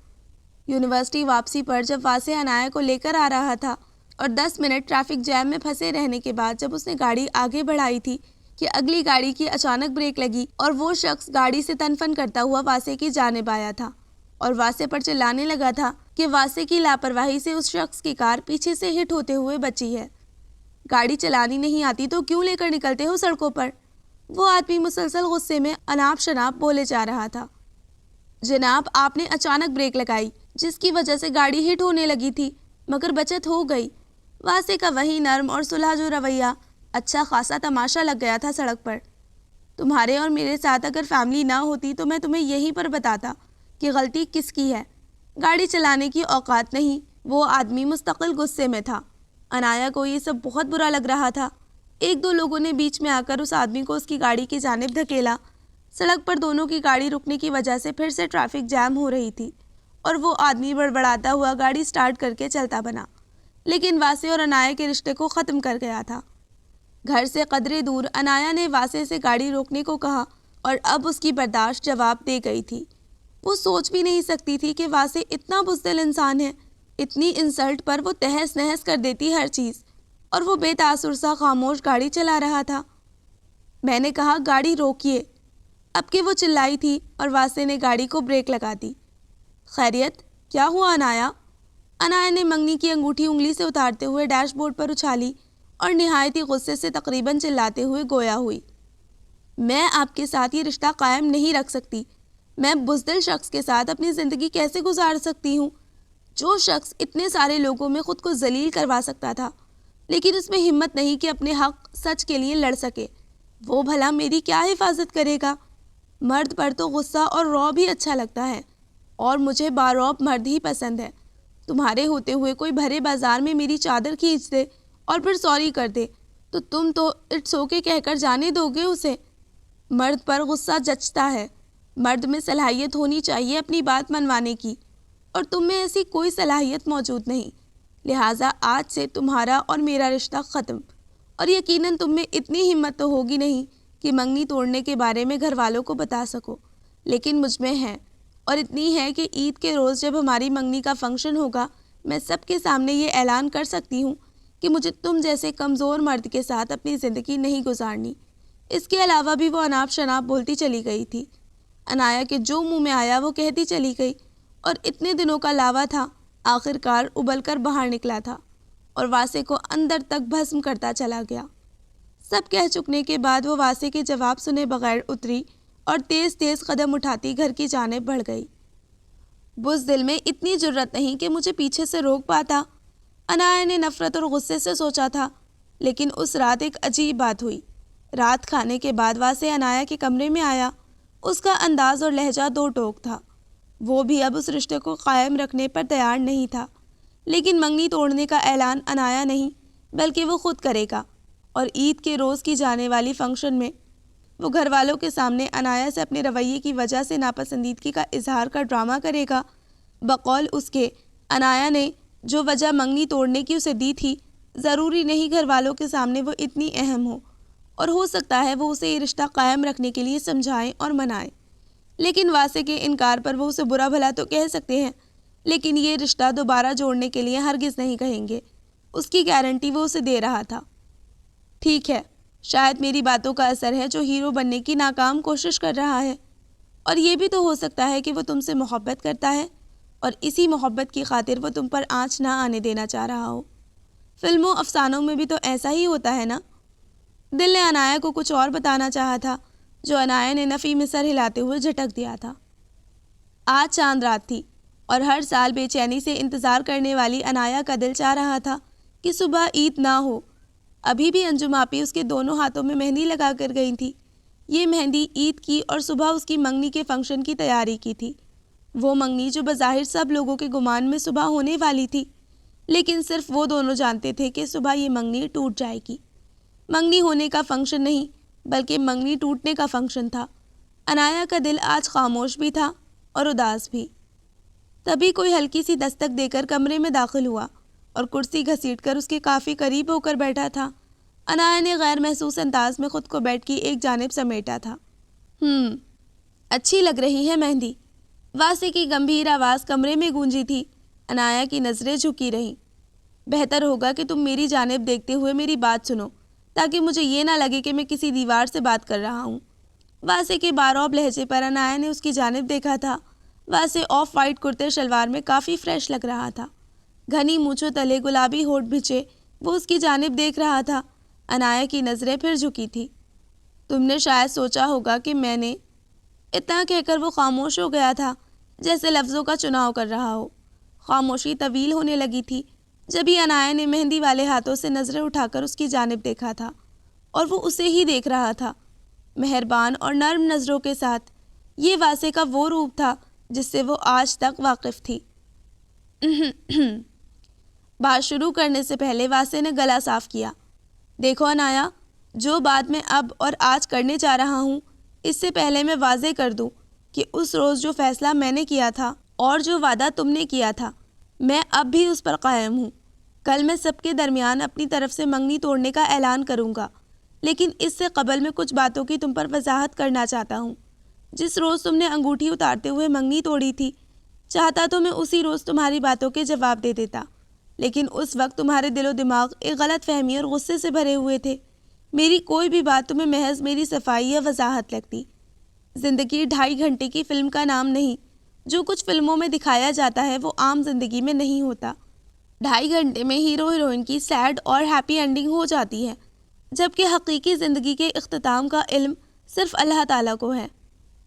یونیورسٹی واپسی پر جب واسع عنایا کو لے کر آ رہا تھا اور 10 منٹ ٹریفک جیم میں پھنسے رہنے کے بعد جب اس نے گاڑی آگے بڑھائی تھی کہ اگلی گاڑی کی اچانک بریک لگی اور وہ شخص گاڑی سے تنفن کرتا ہوا واسع کی جانب آیا تھا اور واسع پر چلانے لگا تھا کہ واسع کی لاپرواہی سے اس شخص کی کار پیچھے سے ہٹ ہوتے ہوئے بچی ہے۔ گاڑی چلانی نہیں آتی تو کیوں لے کر نکلتے ہو سڑکوں پر؟ وہ آدمی مسلسل غصے میں اناپ شناپ بولے جا رہا تھا۔ جناب، آپ نے اچانک بریک لگائی جس کی وجہ سے گاڑی ہٹ ہونے لگی تھی، مگر بچت ہو گئی۔ واسع کا وہی نرم اور صلح جو رویہ اچھا خاصا تماشا لگ گیا تھا سڑک پر۔ تمہارے اور میرے ساتھ اگر فیملی نہ ہوتی تو میں تمہیں یہیں پر بتاتا کہ غلطی کس کی ہے۔ گاڑی چلانے کی اوقات نہیں۔ وہ آدمی مستقل غصے میں تھا۔ عنایا کو یہ سب بہت برا لگ رہا تھا۔ ایک دو لوگوں نے بیچ میں آ کر اس آدمی کو اس کی گاڑی کی جانب دھکیلا۔ سڑک پر دونوں کی گاڑی رکنے کی وجہ سے پھر سے ٹریفک جام ہو رہی تھی اور وہ آدمی بڑبڑاتا ہوا گاڑی سٹارٹ کر کے چلتا بنا، لیکن واسع اور عنایا کے رشتے کو ختم کر گیا تھا۔ گھر سے قدرے دور عنایا نے واسع سے گاڑی روکنے کو کہا اور اب اس کی برداشت جواب دے گئی تھی۔ وہ سوچ بھی نہیں سکتی تھی کہ واسع اتنا بزدل انسان ہے۔ اتنی انسلٹ پر وہ تہس نہس کر دیتی ہر چیز، اور وہ بے تاثر سا خاموش گاڑی چلا رہا تھا۔ میں نے کہا گاڑی روکیے، اب کہ وہ چلائی تھی اور واسع نے گاڑی کو بریک لگا دی۔ خیریت، کیا ہوا عنایا؟ عنایا نے منگنی کی انگوٹھی انگلی سے اتارتے ہوئے ڈیش بورڈ پر اچھالی اور نہایت ہی غصے سے تقریباً چلاتے ہوئے گویا ہوئی، میں آپ کے ساتھ یہ رشتہ قائم نہیں رکھ سکتی۔ میں بزدل شخص کے ساتھ اپنی زندگی کیسے گزار سکتی ہوں؟ جو شخص اتنے سارے لوگوں میں خود کو ذلیل کروا سکتا تھا لیکن اس میں ہمت نہیں کہ اپنے حق سچ کے لیے لڑ سکے، وہ بھلا میری کیا حفاظت کرے گا؟ مرد پر تو غصہ اور رعب ہی اچھا لگتا ہے، اور مجھے باروب مرد ہی پسند ہے۔ تمہارے ہوتے ہوئے کوئی بھرے بازار میں میری چادر کھینچ دے اور پھر سوری کر دے تو تم تو اٹس اوکے کہہ کر جانے دو گے اسے؟ مرد پر غصہ جچتا ہے۔ مرد میں صلاحیت ہونی چاہیے اپنی بات منوانے کی، اور تم میں ایسی کوئی صلاحیت موجود نہیں، لہٰذا آج سے تمہارا اور میرا رشتہ ختم۔ اور یقیناً تم میں اتنی ہمت تو ہوگی نہیں کہ منگنی توڑنے کے بارے میں گھر والوں کو بتا سکو، لیکن مجھ میں ہے، اور اتنی ہے کہ عید کے روز جب ہماری منگنی کا فنکشن ہوگا میں سب کے سامنے یہ اعلان کر سکتی ہوں کہ مجھے تم جیسے کمزور مرد کے ساتھ اپنی زندگی نہیں گزارنی۔ اس کے علاوہ بھی وہ اناپ شناپ بولتی چلی گئی تھی۔ عنایا کے جو منہ میں آیا وہ کہتی چلی گئی، اور اتنے دنوں کا لاوا تھا آخر کار ابل کر باہر نکلا تھا اور واسع کو اندر تک بھسم کرتا چلا گیا۔ سب کہہ چکنے کے بعد وہ واسع کے جواب سنے بغیر اتری اور تیز تیز قدم اٹھاتی گھر کی جانب بڑھ گئی۔ بزدل میں اتنی جرت نہیں کہ مجھے پیچھے سے روک پاتا، عنایا نے نفرت اور غصے سے سوچا تھا۔ لیکن اس رات ایک عجیب بات ہوئی۔ رات کھانے کے بعد واسع عنایا کے کمرے میں آیا۔ اس کا انداز اور لہجہ دو ٹوک تھا۔ وہ بھی اب اس رشتے کو قائم رکھنے پر تیار نہیں تھا، لیکن منگنی توڑنے کا اعلان عنایا نہیں بلکہ وہ خود کرے گا، اور عید کے روز کی جانے والی فنکشن میں وہ گھر والوں کے سامنے عنایا سے اپنے رویے کی وجہ سے ناپسندیدگی کا اظہار کا ڈرامہ کرے گا۔ بقول اس کے عنایا نے جو وجہ منگنی توڑنے کی اسے دی تھی، ضروری نہیں گھر والوں کے سامنے وہ اتنی اہم ہو، اور ہو سکتا ہے وہ اسے یہ رشتہ قائم رکھنے کے لیے سمجھائیں اور منائیں، لیکن واسع کے انکار پر وہ اسے برا بھلا تو کہہ سکتے ہیں، لیکن یہ رشتہ دوبارہ جوڑنے کے لیے ہرگز نہیں کہیں گے۔ اس کی گارنٹی وہ اسے دے رہا تھا۔ ٹھیک ہے، شاید میری باتوں کا اثر ہے جو ہیرو بننے کی ناکام کوشش کر رہا ہے، اور یہ بھی تو ہو سکتا ہے کہ وہ تم سے محبت کرتا ہے اور اسی محبت کی خاطر وہ تم پر آنچ نہ آنے دینا چاہ رہا ہو۔ فلموں افسانوں میں بھی تو ایسا ہی ہوتا ہے نا؟ دل نے عنایا کو کچھ اور بتانا چاہا تھا، جو عنایا نے نفی میں سر ہلاتے ہوئے جھٹک دیا تھا۔ آج چاند رات تھی اور ہر سال بے چینی سے انتظار کرنے والی عنایا کا دل چاہ رہا تھا کہ صبح عید نہ ہو۔ ابھی بھی انجم آپی اس کے دونوں ہاتھوں میں مہندی لگا کر گئی تھی۔ یہ مہندی عید کی اور صبح اس کی منگنی کے فنکشن کی تیاری کی تھی۔ وہ منگنی جو بظاہر سب لوگوں کے گمان میں صبح ہونے والی تھی، لیکن صرف وہ دونوں جانتے تھے کہ صبح یہ منگنی ٹوٹ جائے گی۔ منگنی ہونے کا فنکشن نہیں بلکہ منگنی ٹوٹنے کا فنکشن تھا۔ عنایا کا دل آج خاموش بھی تھا اور اداس بھی۔ تبھی کوئی ہلکی سی دستک دے کر کمرے میں داخل ہوا اور کرسی گھسیٹ کر اس کے کافی قریب ہو کر بیٹھا تھا۔ عنایا نے غیر محسوس انداز میں خود کو بیڈ کی ایک جانب سمیٹا تھا۔ اچھی لگ رہی ہے مہندی۔ واسے کی گمبھیر آواز کمرے میں گونجی تھی۔ عنایا کی نظریں جھکی رہیں۔ بہتر ہوگا کہ تم میری جانب دیکھتے ہوئے میری بات سنو، تاکہ مجھے یہ نہ لگے کہ میں کسی دیوار سے بات کر رہا ہوں۔ واسے کے بارعب لہجے پر عنایا نے اس کی جانب دیکھا تھا۔ واسے آف وائٹ کرتے شلوار میں کافی فریش لگ رہا تھا۔ گھنی مونچھوں تلے گلابی ہونٹ بھنچے وہ اس کی جانب دیکھ رہا تھا۔ عنایا کی نظریں پھر جھکی تھی۔ تم نے شاید سوچا ہوگا کہ میں نے، اتنا کہہ کر وہ خاموش ہو گیا تھا، جیسے لفظوں کا چناؤ کر رہا ہو۔ خاموشی طویل ہونے لگی تھی جبھی عنایا نے مہندی والے ہاتھوں سے نظریں اٹھا کر اس کی جانب دیکھا تھا، اور وہ اسے ہی دیکھ رہا تھا، مہربان اور نرم نظروں کے ساتھ۔ یہ واسے کا وہ روپ تھا جس سے وہ آج تک واقف تھی۔ بات شروع کرنے سے پہلے واسے نے گلا صاف کیا۔ دیکھو عنایا، جو بات میں اب اور آج کرنے جا رہا ہوں، اس سے پہلے میں واضح کر دوں کہ اس روز جو فیصلہ میں نے کیا تھا اور جو وعدہ تم نے کیا تھا، میں اب بھی اس پر قائم ہوں۔ کل میں سب کے درمیان اپنی طرف سے منگنی توڑنے کا اعلان کروں گا، لیکن اس سے قبل میں کچھ باتوں کی تم پر وضاحت کرنا چاہتا ہوں۔ جس روز تم نے انگوٹھی اتارتے ہوئے منگنی توڑی تھی، چاہتا تو میں اسی روز تمہاری باتوں کے جواب دے دیتا، لیکن اس وقت تمہارے دل و دماغ ایک غلط فہمی اور غصے سے بھرے ہوئے تھے۔ میری کوئی بھی بات تمہیں محض میری صفائی یا وضاحت لگتی۔ زندگی 2.5 گھنٹے کی فلم کا نام نہیں۔ جو کچھ فلموں میں دکھایا جاتا ہے وہ عام زندگی میں نہیں ہوتا۔ 2.5 گھنٹے میں ہیرو ہیروئن کی سیڈ اور ہیپی اینڈنگ ہو جاتی ہے، جبکہ حقیقی زندگی کے اختتام کا علم صرف اللہ تعالیٰ کو ہے۔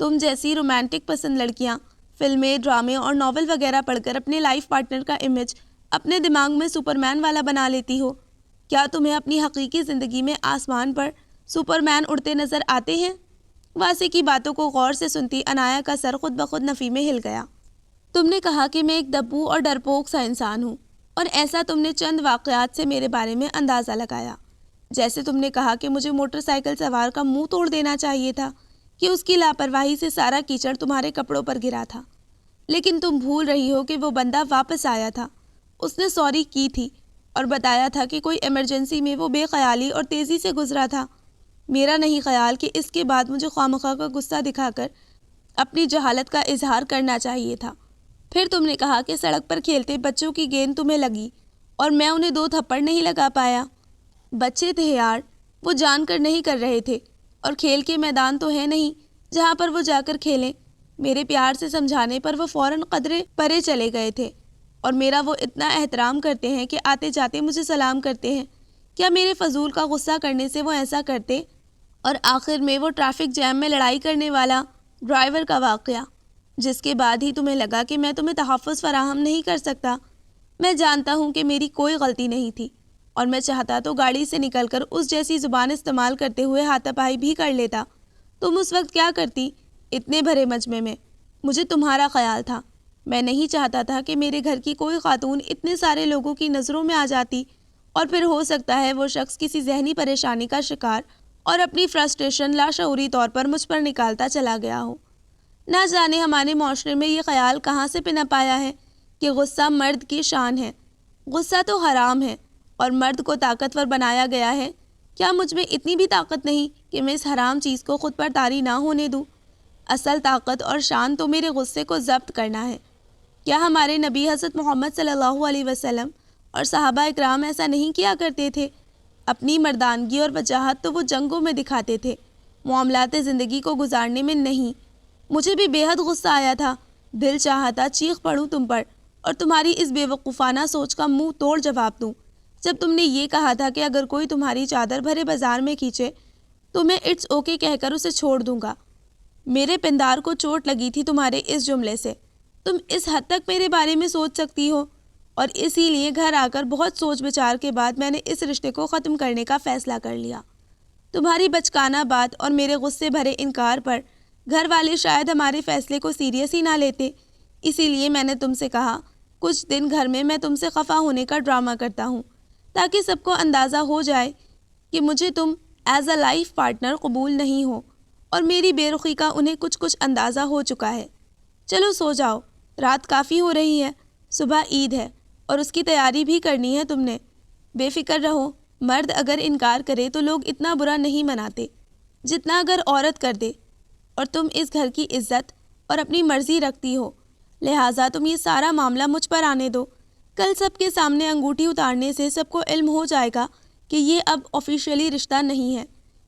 تم جیسی رومانٹک پسند لڑکیاں فلمیں، ڈرامے اور ناول وغیرہ پڑھ کر اپنے لائف پارٹنر کا امیج اپنے دماغ میں سپرمین والا بنا لیتی ہو۔ کیا تمہیں اپنی حقیقی زندگی میں آسمان پر سپرمین اڑتے نظر آتے ہیں؟ واسے کی باتوں کو غور سے سنتی عنایا کا سر خود بخود نفی میں ہل گیا۔ تم نے کہا کہ میں ایک دبو اور ڈرپوک سا انسان ہوں، اور ایسا تم نے چند واقعات سے میرے بارے میں اندازہ لگایا۔ جیسے تم نے کہا کہ مجھے موٹر سائیکل سوار کا منہ توڑ دینا چاہیے تھا کہ اس کی لاپرواہی سے سارا کیچڑ تمہارے کپڑوں پر گرا تھا، لیکن تم بھول رہی ہو کہ وہ بندہ واپس آیا تھا۔ اس نے سوری کی تھی اور بتایا تھا کہ کوئی ایمرجنسی میں وہ بے خیالی اور تیزی سے گزرا تھا۔ میرا نہیں خیال کہ اس کے بعد مجھے خوامخواہ کا غصہ دکھا کر اپنی جہالت کا اظہار کرنا چاہیے تھا۔ پھر تم نے کہا کہ سڑک پر کھیلتے بچوں کی گیند تمہیں لگی اور میں انہیں 2 تھپڑ نہیں لگا پایا۔ بچے تھے یار، وہ جان کر نہیں کر رہے تھے، اور کھیل کے میدان تو ہے نہیں جہاں پر وہ جا کر کھیلیں۔ میرے پیار سے سمجھانے پر وہ فوراً قدرے پرے چلے گئے تھے، اور میرا وہ اتنا احترام کرتے ہیں کہ آتے جاتے مجھے سلام کرتے ہیں۔ کیا میرے فضول کا غصہ کرنے سے وہ ایسا کرتے؟ اور آخر میں وہ ٹریفک جیم میں لڑائی کرنے والا ڈرائیور کا واقعہ، جس کے بعد ہی تمہیں لگا کہ میں تمہیں تحفظ فراہم نہیں کر سکتا۔ میں جانتا ہوں کہ میری کوئی غلطی نہیں تھی، اور میں چاہتا تو گاڑی سے نکل کر اس جیسی زبان استعمال کرتے ہوئے ہاتھا پائی بھی کر لیتا۔ تم اس وقت کیا کرتی اتنے بھرے مجمع میں؟ مجھے تمہارا خیال تھا۔ میں نہیں چاہتا تھا کہ میرے گھر کی کوئی خاتون اتنے سارے لوگوں کی نظروں میں آ جاتی، اور پھر ہو سکتا ہے وہ شخص کسی ذہنی پریشانی کا شکار اور اپنی فرسٹریشن لاشعوری طور پر مجھ پر نکالتا چلا گیا ہو۔ نہ جانے ہمارے معاشرے میں یہ خیال کہاں سے پنپ آیا ہے کہ غصہ مرد کی شان ہے۔ غصہ تو حرام ہے اور مرد کو طاقتور بنایا گیا ہے۔ کیا مجھ میں اتنی بھی طاقت نہیں کہ میں اس حرام چیز کو خود پر طاری نہ ہونے دوں؟ اصل طاقت اور شان تو میرے غصے کو ضبط کرنا ہے۔ کیا ہمارے نبی حضرت محمد صلی اللہ علیہ وسلم اور صحابہ اکرام ایسا نہیں کیا کرتے تھے؟ اپنی مردانگی اور وجاہت تو وہ جنگوں میں دکھاتے تھے، معاملات زندگی کو گزارنے میں نہیں۔ مجھے بھی بے حد غصہ آیا تھا دل چاہا تھا چیخ پڑوں تم پر اور تمہاری اس بے وقوفانہ سوچ کا منہ توڑ جواب دوں جب تم نے یہ کہا تھا کہ اگر کوئی تمہاری چادر بھرے بازار میں کھینچے تو میں اٹس اوکے کہہ کر اسے چھوڑ دوں گا۔ میرے پندار کو چوٹ لگی تھی تمہارے اس جملے سے۔ تم اس حد تک میرے بارے میں سوچ سکتی ہو، اور اسی لیے گھر آ کر بہت سوچ بچار کے بعد میں نے اس رشتے کو ختم کرنے کا فیصلہ کر لیا۔ تمہاری بچکانہ بات اور میرے غصے بھرے انکار پر گھر والے شاید ہمارے فیصلے کو سیریس ہی نہ لیتے، اسی لیے میں نے تم سے کہا کچھ دن گھر میں تم سے خفا ہونے کا ڈرامہ کرتا ہوں تاکہ سب کو اندازہ ہو جائے کہ مجھے تم ایز اے لائف پارٹنر قبول نہیں ہو، اور میری بے رخی کا انہیں کچھ اندازہ ہو چکا ہے۔ چلو سو جاؤ، رات کافی ہو رہی ہے، صبح عید ہے اور اس کی تیاری بھی کرنی ہے تم نے۔ بے فکر رہو، مرد اگر انکار کرے تو لوگ اتنا برا نہیں مناتے جتنا اگر عورت کر دے، اور تم اس گھر کی عزت اور اپنی مرضی رکھتی ہو، لہٰذا تم یہ سارا معاملہ مجھ پر آنے دو۔ کل سب کے سامنے انگوٹھی اتارنے سے سب کو علم ہو جائے گا کہ یہ اب آفیشیلی رشتہ نہیں ہے،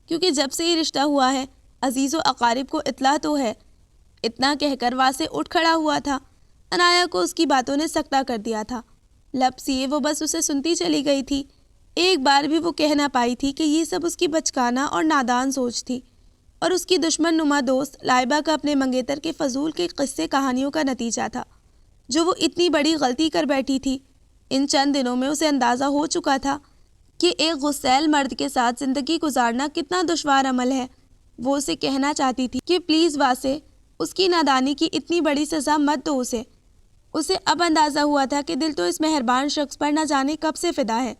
کیونکہ جب سے یہ رشتہ ہوا ہے عزیز و اقارب کو اطلاع تو ہے۔ اتنا کہہ کر واسے اٹھ کھڑا ہوا تھا۔ عنایا کو اس کی باتوں نے سکتہ کر دیا تھا۔ لب سیے وہ بس اسے سنتی چلی گئی تھی، ایک بار بھی وہ کہہ نہ پائی تھی کہ یہ سب اس کی بچکانہ اور نادان سوچ تھی، اور اس کی دشمن نما دوست لائبہ کا اپنے منگیتر کے فضول کے قصے کہانیوں کا نتیجہ تھا، جو وہ اتنی بڑی غلطی کر بیٹھی تھی۔ ان چند دنوں میں اسے اندازہ ہو چکا تھا کہ ایک غسیل مرد کے ساتھ زندگی گزارنا کتنا دشوار عمل ہے۔ وہ اسے کہنا چاہتی تھی کہ پلیز واسے، اس کی نادانی کی اتنی بڑی سزا مت دو اسے۔ اسے اب اندازہ ہوا تھا کہ دل تو اس مہربان شخص پر نہ جانے کب سے فدا ہے،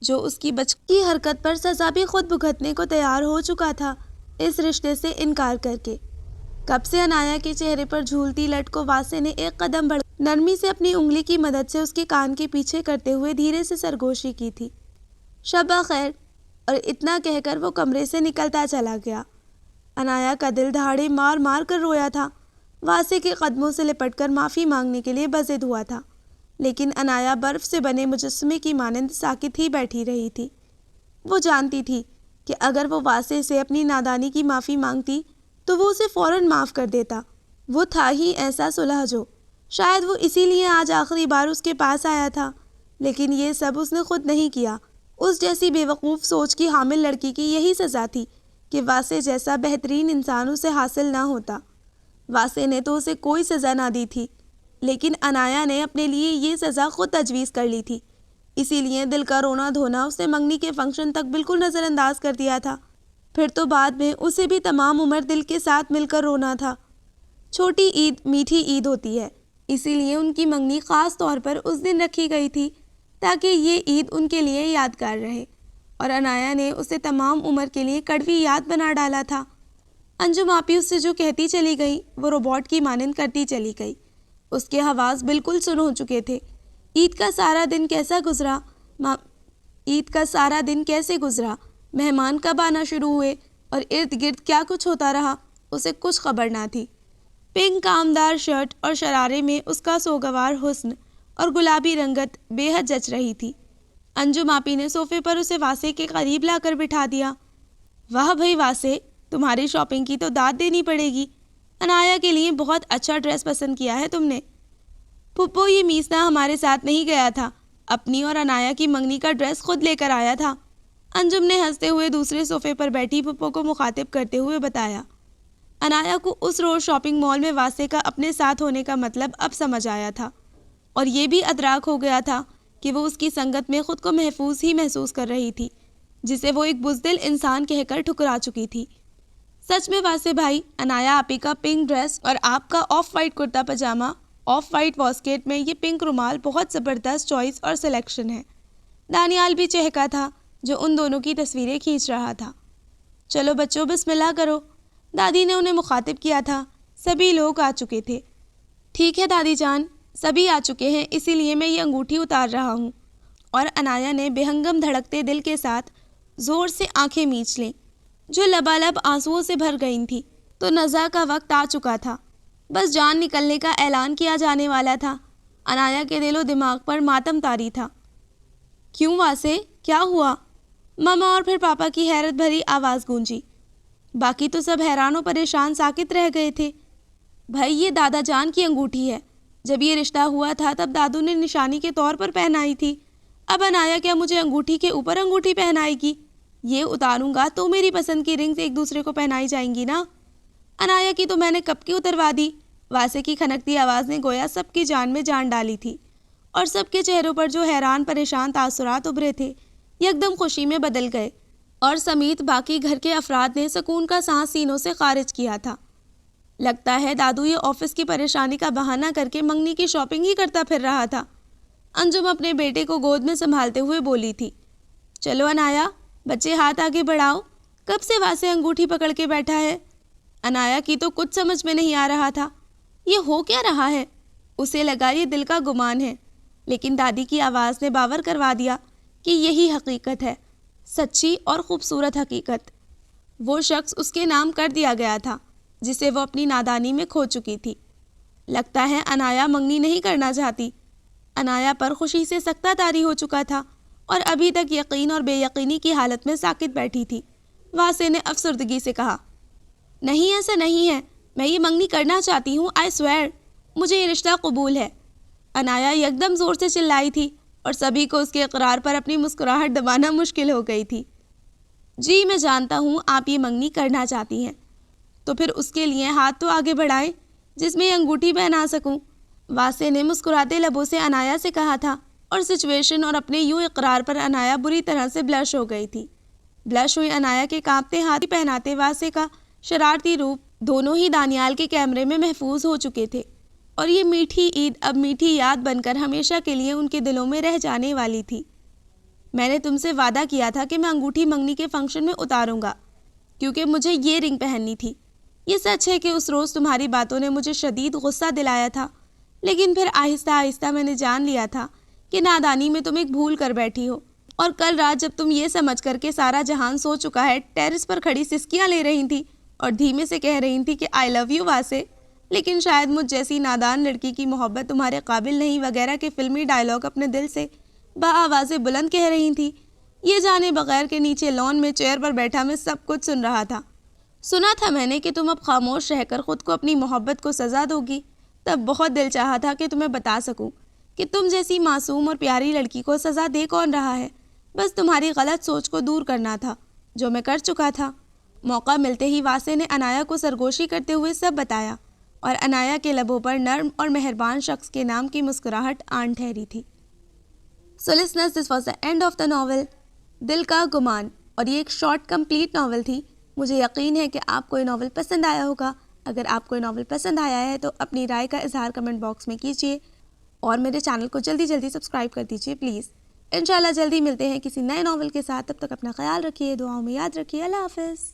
جو اس کی بچکی حرکت پر سزا بھی خود بھگتنے کو تیار ہو چکا تھا اس رشتے سے انکار کر کے۔ کب سے عنایا کے چہرے پر جھولتی لٹ کو واسے نے ایک قدم بڑھ نرمی سے اپنی انگلی کی مدد سے اس کے کان کے پیچھے کرتے ہوئے دھیرے سے سرگوشی کی تھی۔ شب خیر، اور اتنا کہہ کر وہ کمرے سے نکلتا چلا گیا۔ عنایا کا دل دہاڑے مار مار کر رویا تھا، واسے کے قدموں سے لپٹ کر معافی مانگنے کے لیے بضد ہوا تھا، لیکن عنایا برف سے بنے مجسمے کی مانند ساکت ہی بیٹھی رہی تھی۔ وہ جانتی تھی کہ اگر وہ واسے سے اپنی نادانی کی معافی مانگتی تو وہ اسے فوراً معاف کر دیتا۔ وہ تھا ہی ایسا سلحجو، شاید وہ اسی لیے آج آخری بار اس کے پاس آیا تھا، لیکن یہ سب اس نے خود نہیں کیا۔ اس جیسی بے وقوف سوچ کی حامل لڑکی کی یہی سزا تھی کہ واسے جیسا بہترین انسان اسے حاصل نہ ہوتا۔ واسے نے تو اسے کوئی سزا نہ دی تھی، لیکن عنایا نے اپنے لیے یہ سزا خود تجویز کر لی تھی، اسی لیے دل کا رونا دھونا اسے منگنی کے فنکشن تک بالکل نظر انداز کر دیا تھا۔ پھر تو بعد میں اسے بھی تمام عمر دل کے ساتھ مل کر رونا تھا۔ چھوٹی عید میٹھی عید ہوتی ہے، اسی لیے ان کی منگنی خاص طور پر اس دن رکھی گئی تھی تاکہ یہ عید ان کے لیے یادگار رہے، اور عنایا نے اسے تمام عمر کے لیے کڑوی یاد بنا ڈالا تھا۔ انجم آپی اس سے جو کہتی چلی گئی وہ روبوٹ کی مانند کرتی چلی گئی۔ اس کے حواس بالکل سن ہو چکے تھے۔ عید کا سارا دن کیسے گزرا، مہمان کب آنا شروع ہوئے اور ارد گرد کیا کچھ ہوتا رہا، اسے کچھ خبر نہ تھی۔ پنک کامدار شرٹ اور شرارے میں اس کا سوگوار حسن اور گلابی رنگت بے حد جچ رہی تھی۔ انجم آپی نے صوفے پر اسے واسے کے قریب لا کر بٹھا دیا۔ واہ بھائی واسے، تمہاری شاپنگ کی تو داد دینی پڑے گی۔ عنایا کے لیے بہت اچھا ڈریس پسند کیا ہے تم نے۔ پھپھو یہ میسنا ہمارے ساتھ نہیں گیا تھا، اپنی اور عنایا کی منگنی کا ڈریس خود لے کر آیا تھا، انجم نے ہنستے ہوئے دوسرے صوفے پر بیٹھی پھپھو کو مخاطب کرتے ہوئے بتایا۔ عنایا کو اس روز شاپنگ مال میں واسے کا اپنے ساتھ ہونے کا مطلب اب سمجھ آیا تھا، اور یہ بھی ادراک ہو گیا تھا کہ وہ اس کی سنگت میں خود کو محفوظ ہی محسوس کر رہی تھی، جسے وہ ایک بزدل انسان کہہ کر ٹھکرا چکی تھی۔ سچ میں واسے بھائی، عنایا آپی کا پنک ڈریس اور آپ کا آف وائٹ کرتا پاجامہ، آف وائٹ واسکیٹ میں یہ پنک رومال بہت زبردست چوائس اور سلیکشن ہے۔ دانیال بھی چہکا تھا جو ان دونوں کی تصویریں کھینچ رہا تھا۔ چلو بچوں بسم اللہ کرو، دادی نے انہیں مخاطب کیا تھا۔ سبھی لوگ آ چکے تھے۔ ٹھیک ہے دادی جان، سبھی آ چکے ہیں، اسی لیے میں یہ انگوٹھی اتار رہا ہوں۔ اور عنایا نے بےہنگم دھڑکتے دل کے ساتھ زور سے آنکھیں میچ لیں جو لبالب آنسوؤں سے بھر گئی تھیں۔ تو نزا کا وقت آ چکا تھا، بس جان نکلنے کا اعلان کیا جانے والا تھا۔ عنایا کے دل و دماغ پر ماتم طاری تھا۔ کیوں واسے، کیا ہوا؟ ماما اور پھر پاپا کی حیرت بھری آواز گونجی۔ باقی تو سب حیران و پریشان ساکت رہ گئے تھے۔ بھائی یہ دادا جان کی انگوٹھی ہے، جب یہ رشتہ ہوا تھا تب دادو نے نشانی کے طور پر پہنائی تھی، اب انایا کیا مجھے انگوٹھی کے اوپر انگوٹھی پہنائے گی؟ یہ اتاروں گا تو میری پسند کی رنگز ایک دوسرے کو پہنائی جائیں گی نا۔ انایا کی تو میں نے کب کی اتروا دی، واسے کی کھنکتی آواز نے گویا سب کی جان میں جان ڈالی تھی، اور سب کے چہروں پر جو حیران پریشان تاثرات ابھرے تھے یکدم خوشی میں بدل گئے، اور سمیت باقی گھر کے افراد نے سکون کا سانس سینوں سے خارج کیا تھا۔ لگتا ہے دادو یہ آفس کی پریشانی کا بہانہ کر کے منگنی کی شاپنگ ہی کرتا پھر رہا تھا۔ انجم اپنے بیٹے کو گود میں سنبھالتے ہوئے بولی تھی، چلو انایا، بچے ہاتھ آگے بڑھاؤ، کب سے واسے انگوٹھی پکڑ کے بیٹھا ہے؟ انایا کی تو کچھ سمجھ میں نہیں آ رہا تھا، یہ ہو کیا رہا ہے؟ اسے لگا یہ دل کا گمان ہے، لیکن دادی کی آواز نے باور کروا دیا کہ یہی حقیقت ہے، سچی اور خوبصورت حقیقت۔ وہ شخص اس کے نام کر دیا گیا تھا جسے وہ اپنی نادانی میں کھو چکی تھی۔ لگتا ہے انایا منگنی نہیں کرنا چاہتی۔ انایا پر خوشی سے سکتہ طاری ہو چکا تھا اور ابھی تک یقین اور بے یقینی کی حالت میں ساکت بیٹھی تھی۔ واسے نے افسردگی سے کہا، نہیں ایسا نہیں ہے، میں یہ منگنی کرنا چاہتی ہوں، آئی سویئر، مجھے یہ رشتہ قبول ہے۔ انایا یکدم زور سے چلائی تھی اور سبھی کو اس کے اقرار پر اپنی مسکراہٹ دبانا مشکل ہو گئی تھی۔ جی میں جانتا ہوں آپ یہ منگنی کرنا چاہتی ہیں، تو پھر اس کے لیے ہاتھ تو آگے بڑھائیں جس میں یہ انگوٹھی پہنا سکوں۔ واسے نے مسکراتے لبوں سے انایا سے کہا تھا، اور سچویشن اور اپنے یوں اقرار پر انایا بری طرح سے بلش ہو گئی تھی۔ بلش ہوئی انایا کے کانپتے ہاتھ پہناتے واسے کا شرارتی روپ دونوں ہی دانیال کے کیمرے میں محفوظ ہو چکے تھے، اور یہ میٹھی عید اب میٹھی یاد بن کر ہمیشہ کے لیے ان کے دلوں میں رہ جانے والی تھی۔ میں نے تم سے وعدہ کیا تھا کہ میں انگوٹھی منگنی کے فنکشن میں اتاروں گا، کیونکہ مجھے یہ رنگ پہننی تھی۔ یہ سچ ہے کہ اس روز تمہاری باتوں نے مجھے شدید غصہ دلایا تھا، لیکن پھر آہستہ آہستہ میں نے جان لیا تھا کہ نادانی میں تم ایک بھول کر بیٹھی ہو، اور کل رات جب تم یہ سمجھ کر کہ سارا جہان سو چکا ہے ٹیرس پر کھڑی سسکیاں لے رہی تھی اور دھیمے سے کہہ رہی تھی کہ آئی لو یو واسے، لیکن شاید مجھ جیسی نادان لڑکی کی محبت تمہارے قابل نہیں وغیرہ کے فلمی ڈائلاگ اپنے دل سے بآوازیں بلند کہہ رہی تھی، یہ جانے بغیر کہ نیچے لان میں چیئر پر بیٹھا میں سب کچھ سن رہا تھا۔ سنا تھا میں نے کہ تم اب خاموش رہ کر خود کو اپنی محبت کو سزا دو گی، تب بہت دل چاہا تھا کہ تمہیں بتا سکوں کہ تم جیسی معصوم اور پیاری لڑکی کو سزا دے کون رہا ہے، بس تمہاری غلط سوچ کو دور کرنا تھا، جو میں کر چکا تھا۔ موقع ملتے ہی واسے نے انایا کو سرگوشی کرتے ہوئے سب بتایا، اور انایا کے لبوں پر نرم اور مہربان شخص کے نام کی مسکراہٹ آن ٹھہری تھی۔ So listeners, this was the end of the novel دل کا گمان، اور یہ ایک شارٹ کمپلیٹ ناول تھی۔ مجھے یقین ہے کہ آپ کو یہ ناول پسند آیا ہوگا۔ اگر آپ کو یہ ناول پسند آیا ہے تو اپنی رائے کا اظہار کمنٹ باکس میں کیجیے، اور میرے چینل کو جلدی سبسکرائب کر دیجیے پلیز۔ انشاءاللہ جلدی ملتے ہیں کسی نئے ناول کے ساتھ، تب تک اپنا خیال رکھیے، دعاؤں میں یاد رکھیے۔ اللہ حافظ۔